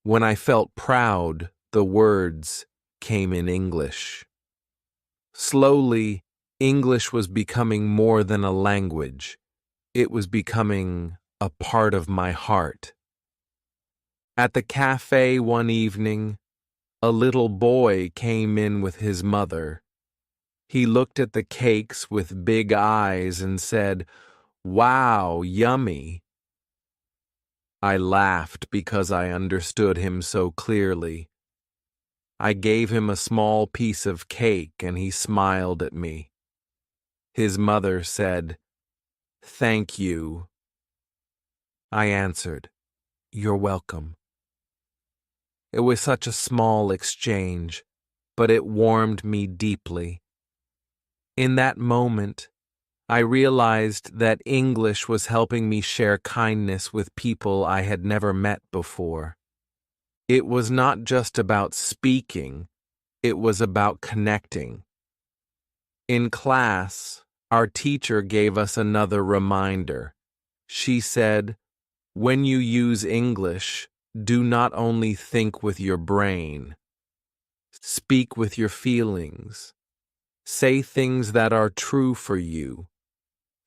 Speaker 1: When I felt proud, the words came in English. Slowly, English was becoming more than a language. It was becoming a part of my heart. At the cafe one evening, a little boy came in with his mother. He looked at the cakes with big eyes and said, "Wow, yummy." I laughed because I understood him so clearly. I gave him a small piece of cake and he smiled at me. His mother said, "Thank you." I answered, "You're welcome." It was such a small exchange, but it warmed me deeply. In that moment, I realized that English was helping me share kindness with people I had never met before. It was not just about speaking, it was about connecting. In class, our teacher gave us another reminder. She said, "When you use English, do not only think with your brain. Speak with your feelings. Say things that are true for you.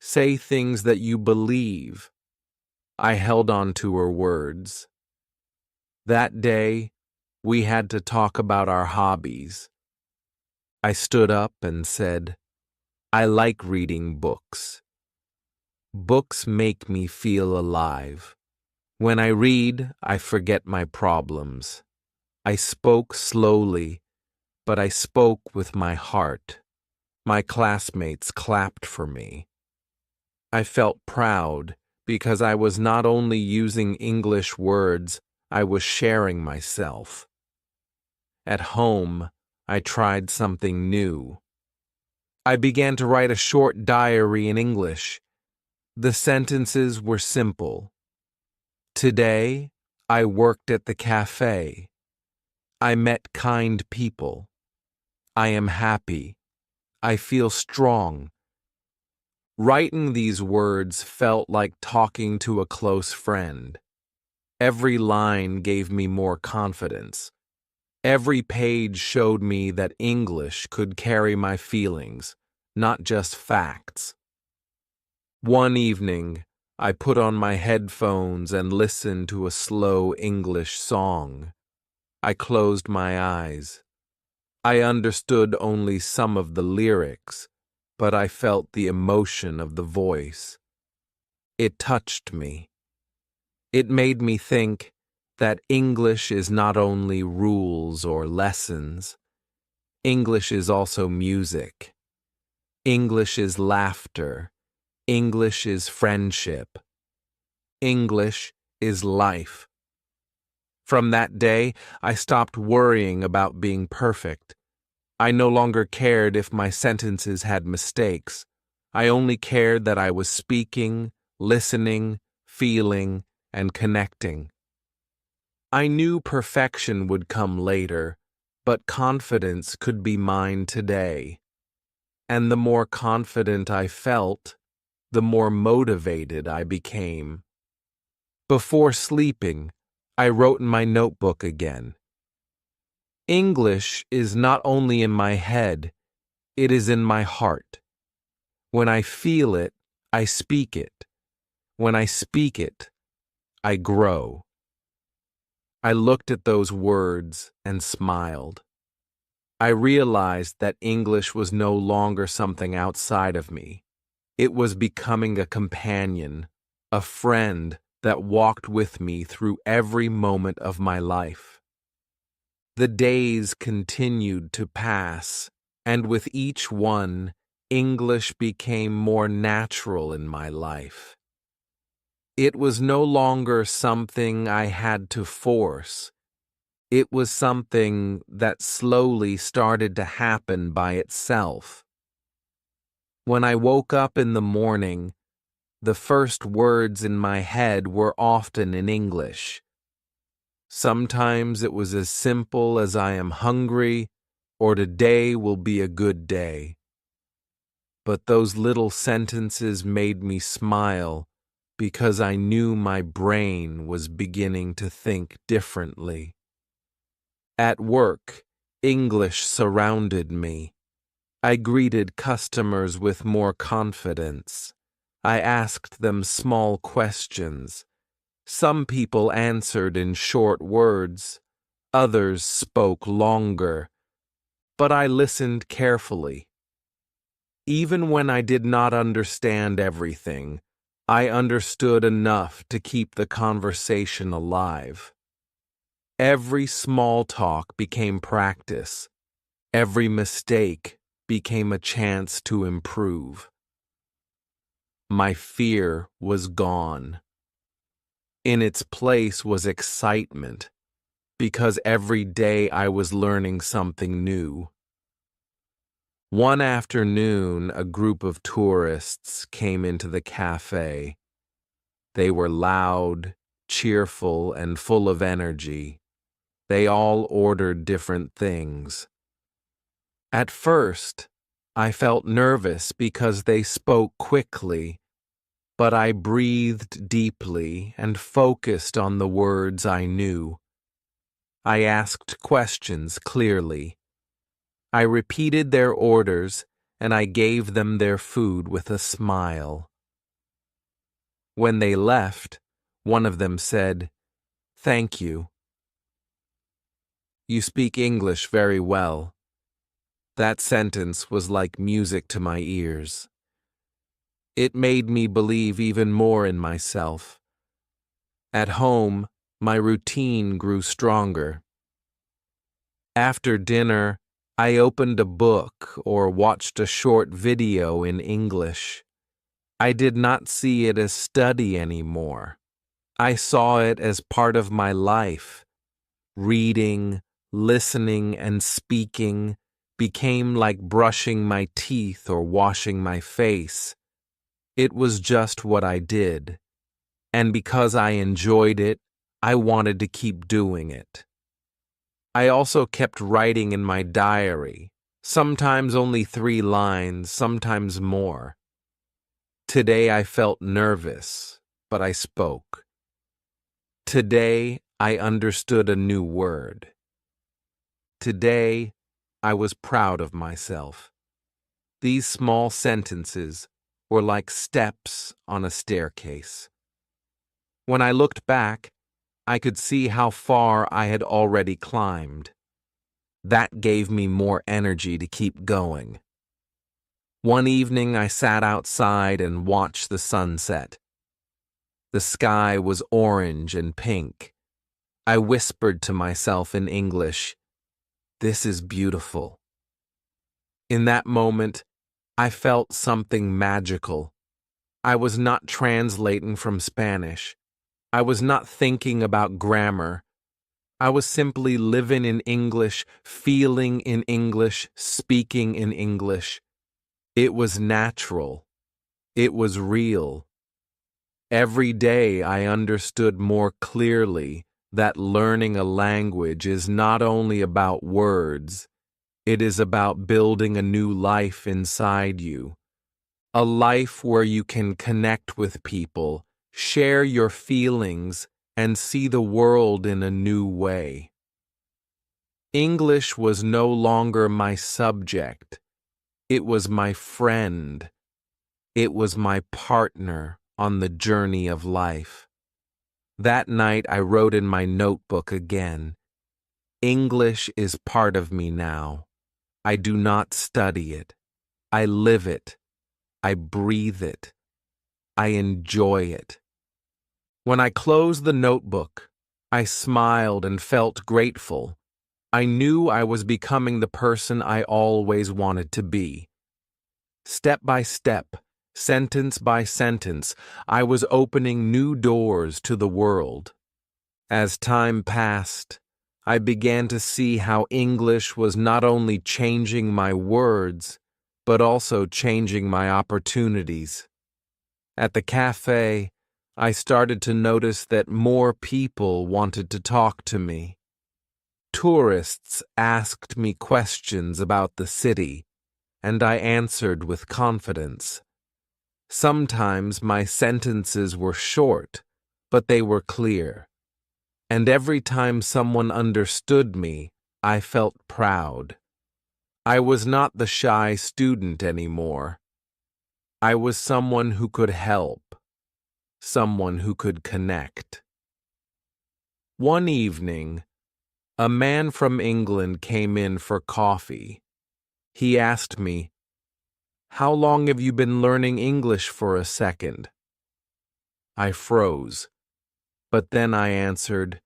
Speaker 1: Say things that you believe. I held on to her words. That day, we had to talk about our hobbies. I stood up and said, I like reading books. Books make me feel alive. When I read, I forget my problems. I spoke slowly, but I spoke with my heart. My classmates clapped for me. I felt proud because I was not only using English words, I was sharing myself. At home, I tried something new. I began to write a short diary in English. The sentences were simple. Today, I worked at the cafe. I met kind people. I am happy. I feel strong. Writing these words felt like talking to a close friend. Every line gave me more confidence. Every page showed me that English could carry my feelings, not just facts. One evening, I put on my headphones and listened to a slow English song. I closed my eyes. I understood only some of the lyrics, but I felt the emotion of the voice. It touched me. It made me think that English is not only rules or lessons. English is also music. English is laughter. English is friendship. English is life. From that day, I stopped worrying about being perfect. I no longer cared if my sentences had mistakes. I only cared that I was speaking, listening, feeling, and connecting. I knew perfection would come later, but confidence could be mine today. And the more confident I felt, the more motivated I became. Before sleeping, I wrote in my notebook again. English is not only in my head, it is in my heart. When I feel it, I speak it. When I speak it, I grow. I looked at those words and smiled. I realized that English was no longer something outside of me. It was becoming a companion, a friend that walked with me through every moment of my life. The days continued to pass, and with each one, English became more natural in my life. It was no longer something I had to force. It was something that slowly started to happen by itself. When I woke up in the morning, the first words in my head were often in English. Sometimes it was as simple as I am hungry or today will be a good day. But those little sentences made me smile because I knew my brain was beginning to think differently. At work, English surrounded me. I greeted customers with more confidence. I asked them small questions. Some people answered in short words. Others spoke longer. But I listened carefully. Even when I did not understand everything, I understood enough to keep the conversation alive. Every small talk became practice. Every mistake became a chance to improve. My fear was gone. In its place was excitement, because every day I was learning something new. One afternoon, a group of tourists came into the cafe. They were loud, cheerful, and full of energy. They all ordered different things. At first, I felt nervous because they spoke quickly, but I breathed deeply and focused on the words I knew. I asked questions clearly. I repeated their orders, and I gave them their food with a smile. When they left, one of them said, "Thank you. You speak English very well." That sentence was like music to my ears. It made me believe even more in myself. At home, my routine grew stronger. After dinner, I opened a book or watched a short video in English. I did not see it as study anymore. I saw it as part of my life. Reading, listening, and speaking became like brushing my teeth or washing my face. It was just what I did. And because I enjoyed it, I wanted to keep doing it. I also kept writing in my diary, sometimes only 3 lines, sometimes more. Today I felt nervous, but I spoke. Today I understood a new word. Today I was proud of myself. These small sentences were like steps on a staircase. When I looked back, I could see how far I had already climbed. That gave me more energy to keep going. One evening I sat outside and watched the sunset. The sky was orange and pink. I whispered to myself in English, "This is beautiful." In that moment, I felt something magical. I was not translating from Spanish. I was not thinking about grammar. I was simply living in English, feeling in English, speaking in English. It was natural. It was real. Every day I understood more clearly that learning a language is not only about words, it is about building a new life inside you. A life where you can connect with people, share your feelings, and see the world in a new way. English was no longer my subject. It was my friend. It was my partner on the journey of life. That night I wrote in my notebook again, "English is part of me now. I do not study it. I live it. I breathe it. I enjoy it." When I closed the notebook, I smiled and felt grateful. I knew I was becoming the person I always wanted to be. Step by step, sentence by sentence, I was opening new doors to the world. As time passed, I began to see how English was not only changing my words, but also changing my opportunities. At the cafe, I started to notice that more people wanted to talk to me. Tourists asked me questions about the city, and I answered with confidence. Sometimes my sentences were short, but they were clear. And every time someone understood me, I felt proud. I was not the shy student anymore. I was someone who could help, someone who could connect. One evening, a man from England came in for coffee. He asked me, "How long have you been learning English for a second?" I froze, but then I answered,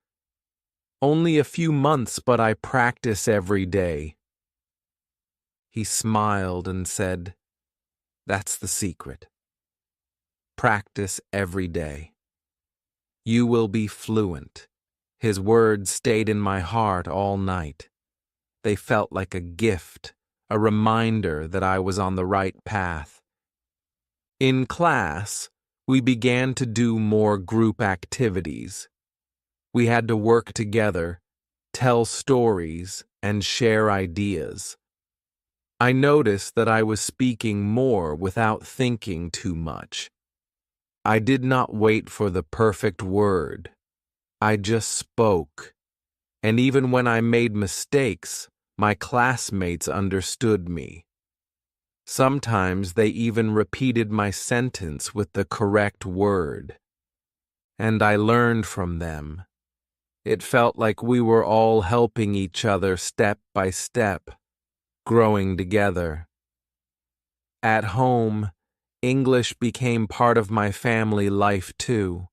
Speaker 1: "Only a few months, but I practice every day." He smiled and said, "That's the secret. Practice every day. You will be fluent." His words stayed in my heart all night. They felt like a gift, a reminder that I was on the right path. In class, we began to do more group activities. We had to work together, tell stories, and share ideas. I noticed that I was speaking more without thinking too much. I did not wait for the perfect word. I just spoke. And even when I made mistakes, My classmates understood me. Sometimes they even repeated my sentence with the correct word. And I learned from them. It felt like we were all helping each other step by step, growing together. At home, English became part of my family life too.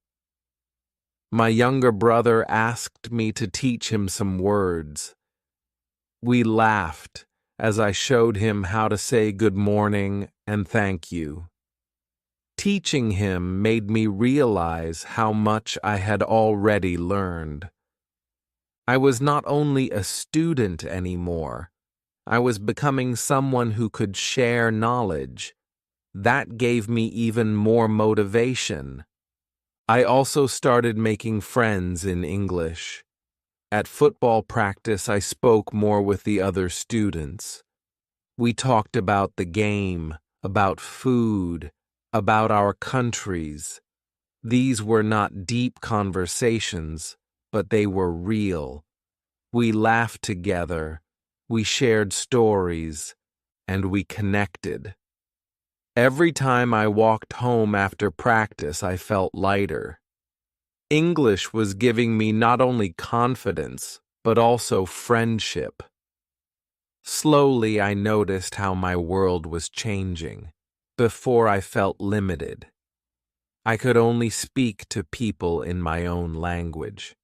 Speaker 1: My younger brother asked me to teach him some words. We laughed as I showed him how to say good morning and thank you. Teaching him made me realize how much I had already learned. I was not only a student anymore, I was becoming someone who could share knowledge. That gave me even more motivation. I also started making friends in English. At football practice, I spoke more with the other students. We talked about the game, about food, about our countries. These were not deep conversations, but they were real. We laughed together, we shared stories, and we connected. Every time I walked home after practice, I felt lighter. English was giving me not only confidence, but also friendship. Slowly, I noticed how my world was changing. Before, I felt limited. I could only speak to people in my own language.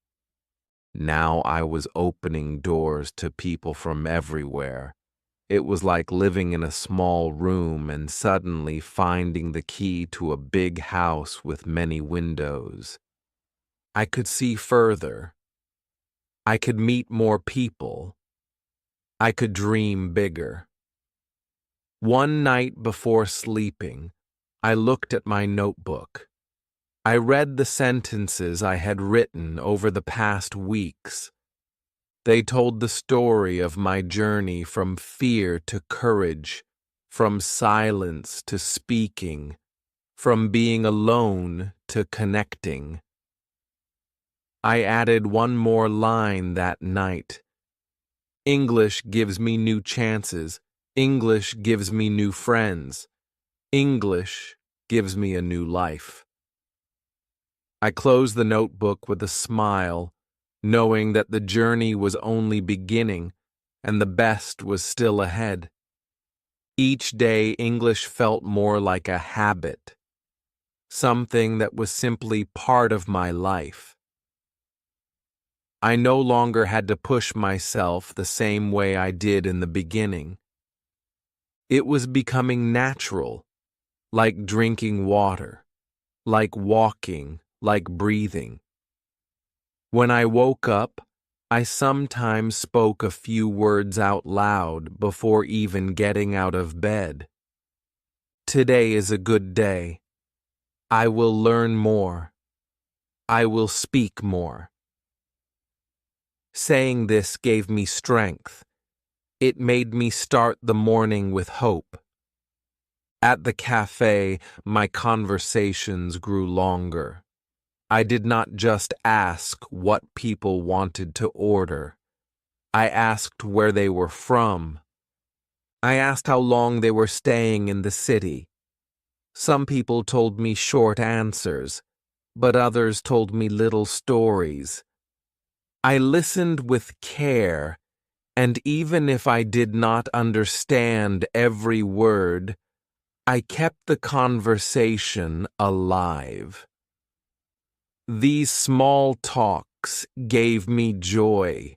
Speaker 1: Now I was opening doors to people from everywhere. It was like living in a small room and suddenly finding the key to a big house with many windows. I could see further. I could meet more people. I could dream bigger. One night before sleeping, I looked at my notebook. I read the sentences I had written over the past weeks. They told the story of my journey from fear to courage, from silence to speaking, from being alone to connecting. I added one more line that night. English gives me new chances. English gives me new friends. English gives me a new life. I closed the notebook with a smile, knowing that the journey was only beginning and the best was still ahead. Each day, English felt more like a habit, something that was simply part of my life. I no longer had to push myself the same way I did in the beginning. It was becoming natural, like drinking water, like walking, like breathing. When I woke up, I sometimes spoke a few words out loud before even getting out of bed. Today is a good day. I will learn more. I will speak more. Saying this gave me strength. It made me start the morning with hope. At the cafe, my conversations grew longer. I did not just ask what people wanted to order. I asked where they were from. I asked how long they were staying in the city. Some people told me short answers, but others told me little stories. I listened with care, and even if I did not understand every word, I kept the conversation alive. These small talks gave me joy.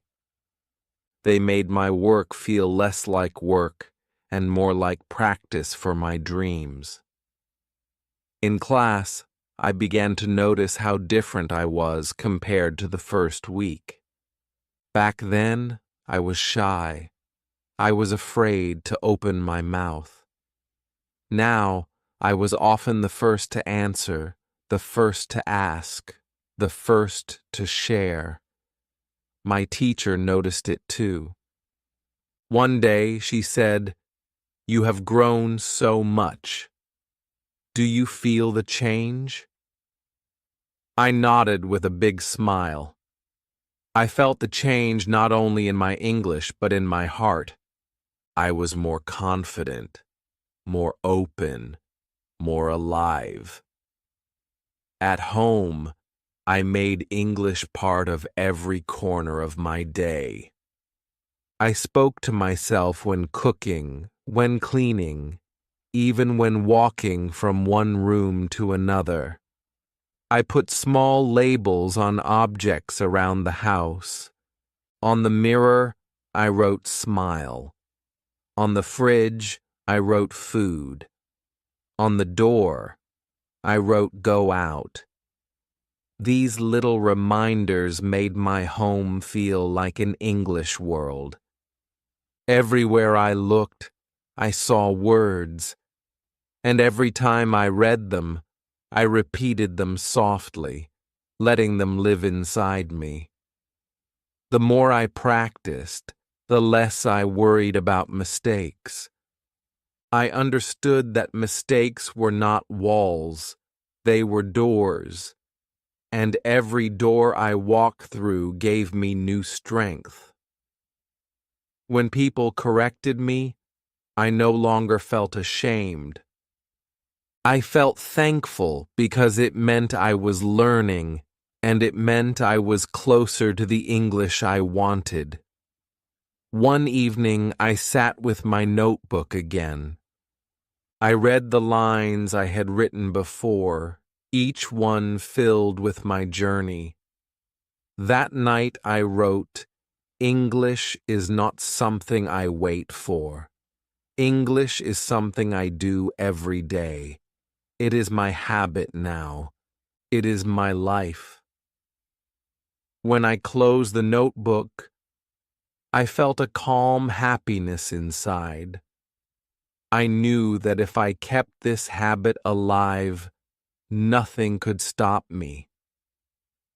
Speaker 1: They made my work feel less like work and more like practice for my dreams. In class, I began to notice how different I was compared to the first week. Back then, I was shy. I was afraid to open my mouth. Now, I was often the first to answer, the first to ask, the first to share. My teacher noticed it too. One day, she said, "You have grown so much. Do you feel the change?" I nodded with a big smile. I felt the change not only in my English but in my heart. I was more confident, more open, more alive. At home, I made English part of every corner of my day. I spoke to myself when cooking, when cleaning, even when walking from one room to another. I put small labels on objects around the house. On the mirror, I wrote smile. On the fridge, I wrote food. On the door, I wrote go out. These little reminders made my home feel like an English world. Everywhere I looked, I saw words, and every time I read them, I repeated them softly, letting them live inside me. The more I practiced, the less I worried about mistakes. I understood that mistakes were not walls, they were doors, and every door I walked through gave me new strength. When people corrected me, I no longer felt ashamed. I felt thankful because it meant I was learning, and it meant I was closer to the English I wanted. One evening, I sat with my notebook again. I read the lines I had written before, each one filled with my journey. That night I wrote, "English is not something I wait for. English is something I do every day. It is my habit now. It is my life." When I closed the notebook, I felt a calm happiness inside. I knew that if I kept this habit alive, nothing could stop me.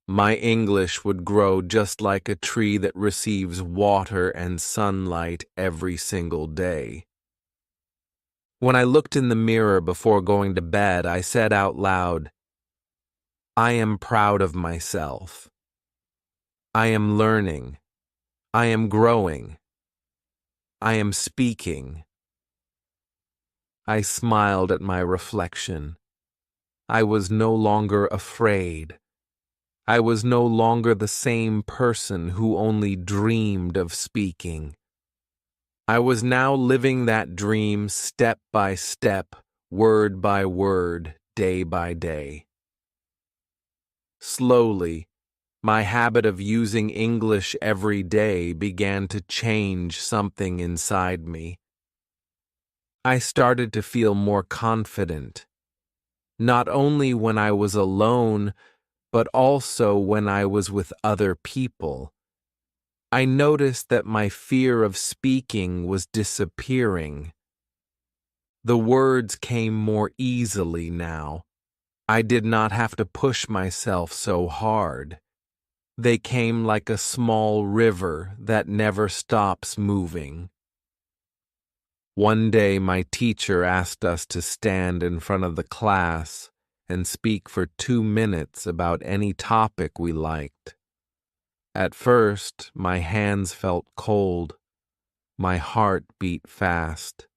Speaker 1: My English would grow just like a tree that receives water and sunlight every single day. When I looked in the mirror before going to bed, I said out loud, "I am proud of myself. I am learning. I am growing. I am speaking." I smiled at my reflection. I was no longer afraid. I was no longer the same person who only dreamed of speaking. I was now living that dream step by step, word by word, day by day. Slowly, my habit of using English every day began to change something inside me. I started to feel more confident, not only when I was alone, but also when I was with other people. I noticed that my fear of speaking was disappearing. The words came more easily now. I did not have to push myself so hard. They came like a small river that never stops moving. One day my teacher asked us to stand in front of the class and speak for 2 minutes about any topic we liked. At first, my hands felt cold. My heart beat fast.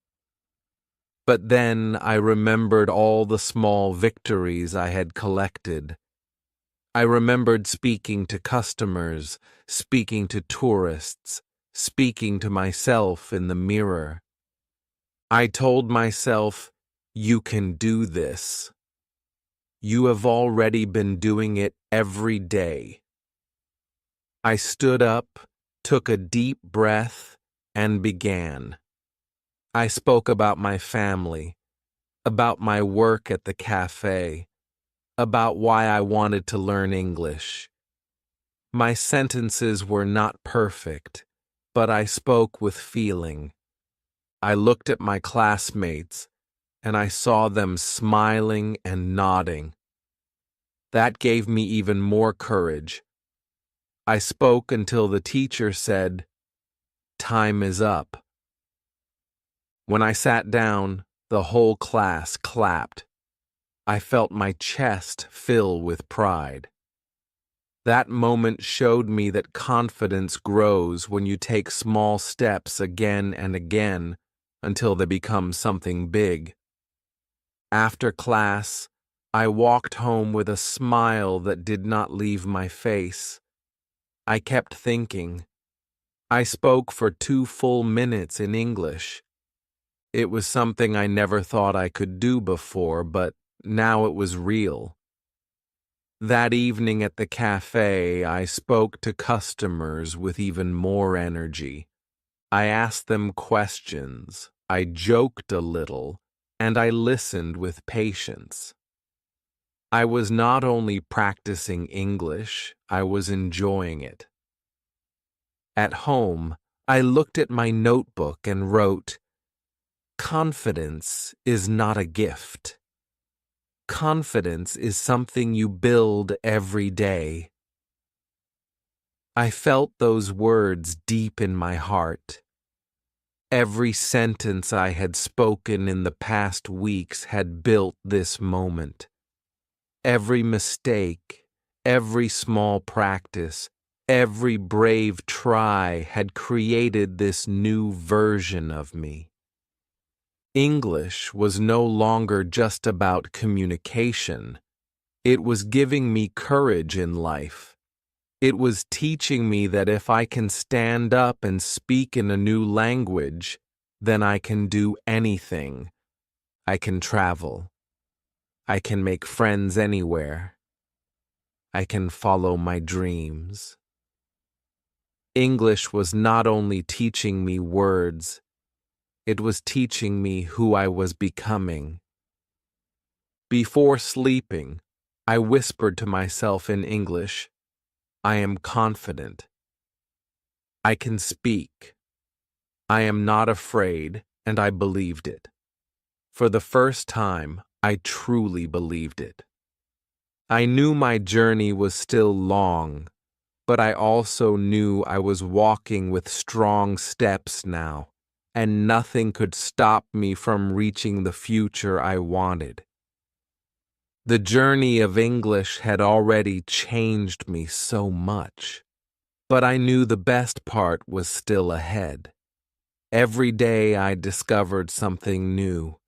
Speaker 1: But then I remembered all the small victories I had collected. I remembered speaking to customers, speaking to tourists, speaking to myself in the mirror. I told myself, "You can do this. You have already been doing it every day." I stood up, took a deep breath, and began. I spoke about my family, about my work at the cafe, about why I wanted to learn English. My sentences were not perfect, but I spoke with feeling. I looked at my classmates, and I saw them smiling and nodding. That gave me even more courage. I spoke until the teacher said, "Time is up." When I sat down, the whole class clapped. I felt my chest fill with pride. That moment showed me that confidence grows when you take small steps again and again until they become something big. After class, I walked home with a smile that did not leave my face. I kept thinking. I spoke for 2 full minutes in English. It was something I never thought I could do before, but now it was real. That evening at the cafe, I spoke to customers with even more energy. I asked them questions, I joked a little, and I listened with patience. I was not only practicing English, I was enjoying it. At home, I looked at my notebook and wrote, "Confidence is not a gift. Confidence is something you build every day." I felt those words deep in my heart. Every sentence I had spoken in the past weeks had built this moment. Every mistake, every small practice, every brave try had created this new version of me. English was no longer just about communication. It was giving me courage in life. It was teaching me that if I can stand up and speak in a new language, then I can do anything. I can travel. I can make friends anywhere. I can follow my dreams. English was not only teaching me words, it was teaching me who I was becoming. Before sleeping, I whispered to myself in English, "I am confident. I can speak. I am not afraid," and I believed it. For the first time, I truly believed it. I knew my journey was still long, but I also knew I was walking with strong steps now, and nothing could stop me from reaching the future I wanted. The journey of English had already changed me so much, but I knew the best part was still ahead. Every day I discovered something new.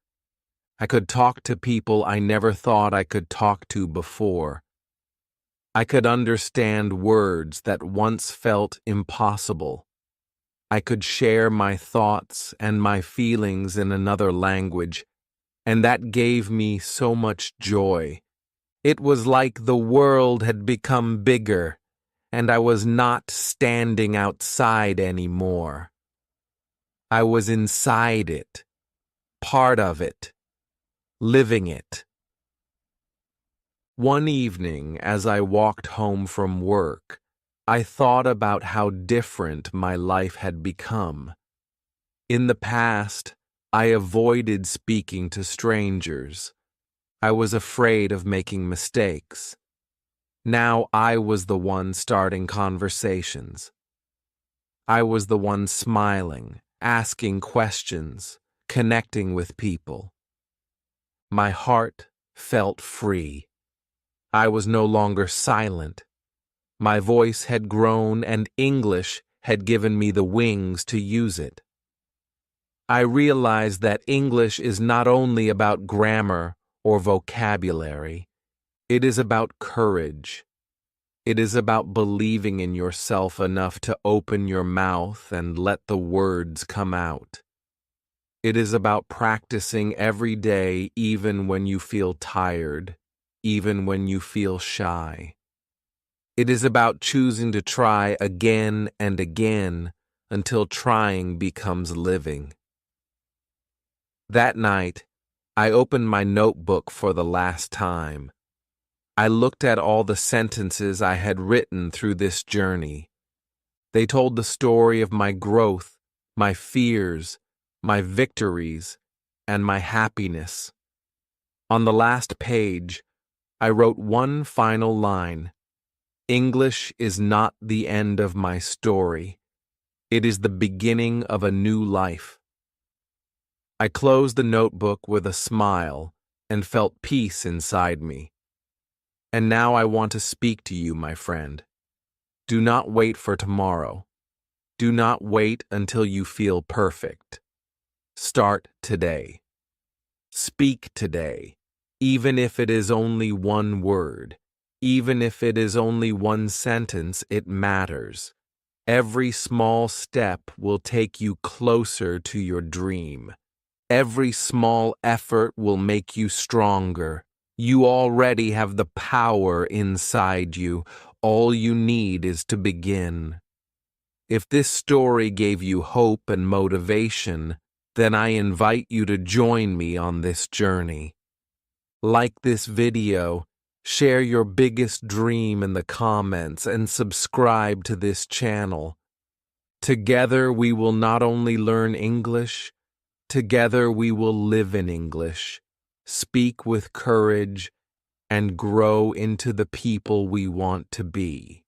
Speaker 1: I could talk to people I never thought I could talk to before. I could understand words that once felt impossible. I could share my thoughts and my feelings in another language, and that gave me so much joy. It was like the world had become bigger, and I was not standing outside anymore. I was inside it, part of it, living it. One evening, as I walked home from work, I thought about how different my life had become. In the past, I avoided speaking to strangers. I was afraid of making mistakes. Now I was the one starting conversations. I was the one smiling, asking questions, connecting with people. My heart felt free. I was no longer silent. My voice had grown, and English had given me the wings to use it. I realized that English is not only about grammar or vocabulary. It is about courage. It is about believing in yourself enough to open your mouth and let the words come out. It is about practicing every day, even when you feel tired, even when you feel shy. It is about choosing to try again and again until trying becomes living. That night, I opened my notebook for the last time. I looked at all the sentences I had written through this journey. They told the story of my growth, my fears, my victories, and my happiness. On the last page, I wrote one final line. English is not the end of my story. It is the beginning of a new life. I closed the notebook with a smile and felt peace inside me. And now I want to speak to you, my friend. Do not wait for tomorrow. Do not wait until you feel perfect. Start today. Speak today, even if it is only one word, even if it is only one sentence, it matters. Every small step will take you closer to your dream. Every small effort will make you stronger. You already have the power inside you. All you need is to begin. If this story gave you hope and motivation, then I invite you to join me on this journey. Like this video, share your biggest dream in the comments, and subscribe to this channel. Together we will not only learn English, together we will live in English, speak with courage, and grow into the people we want to be.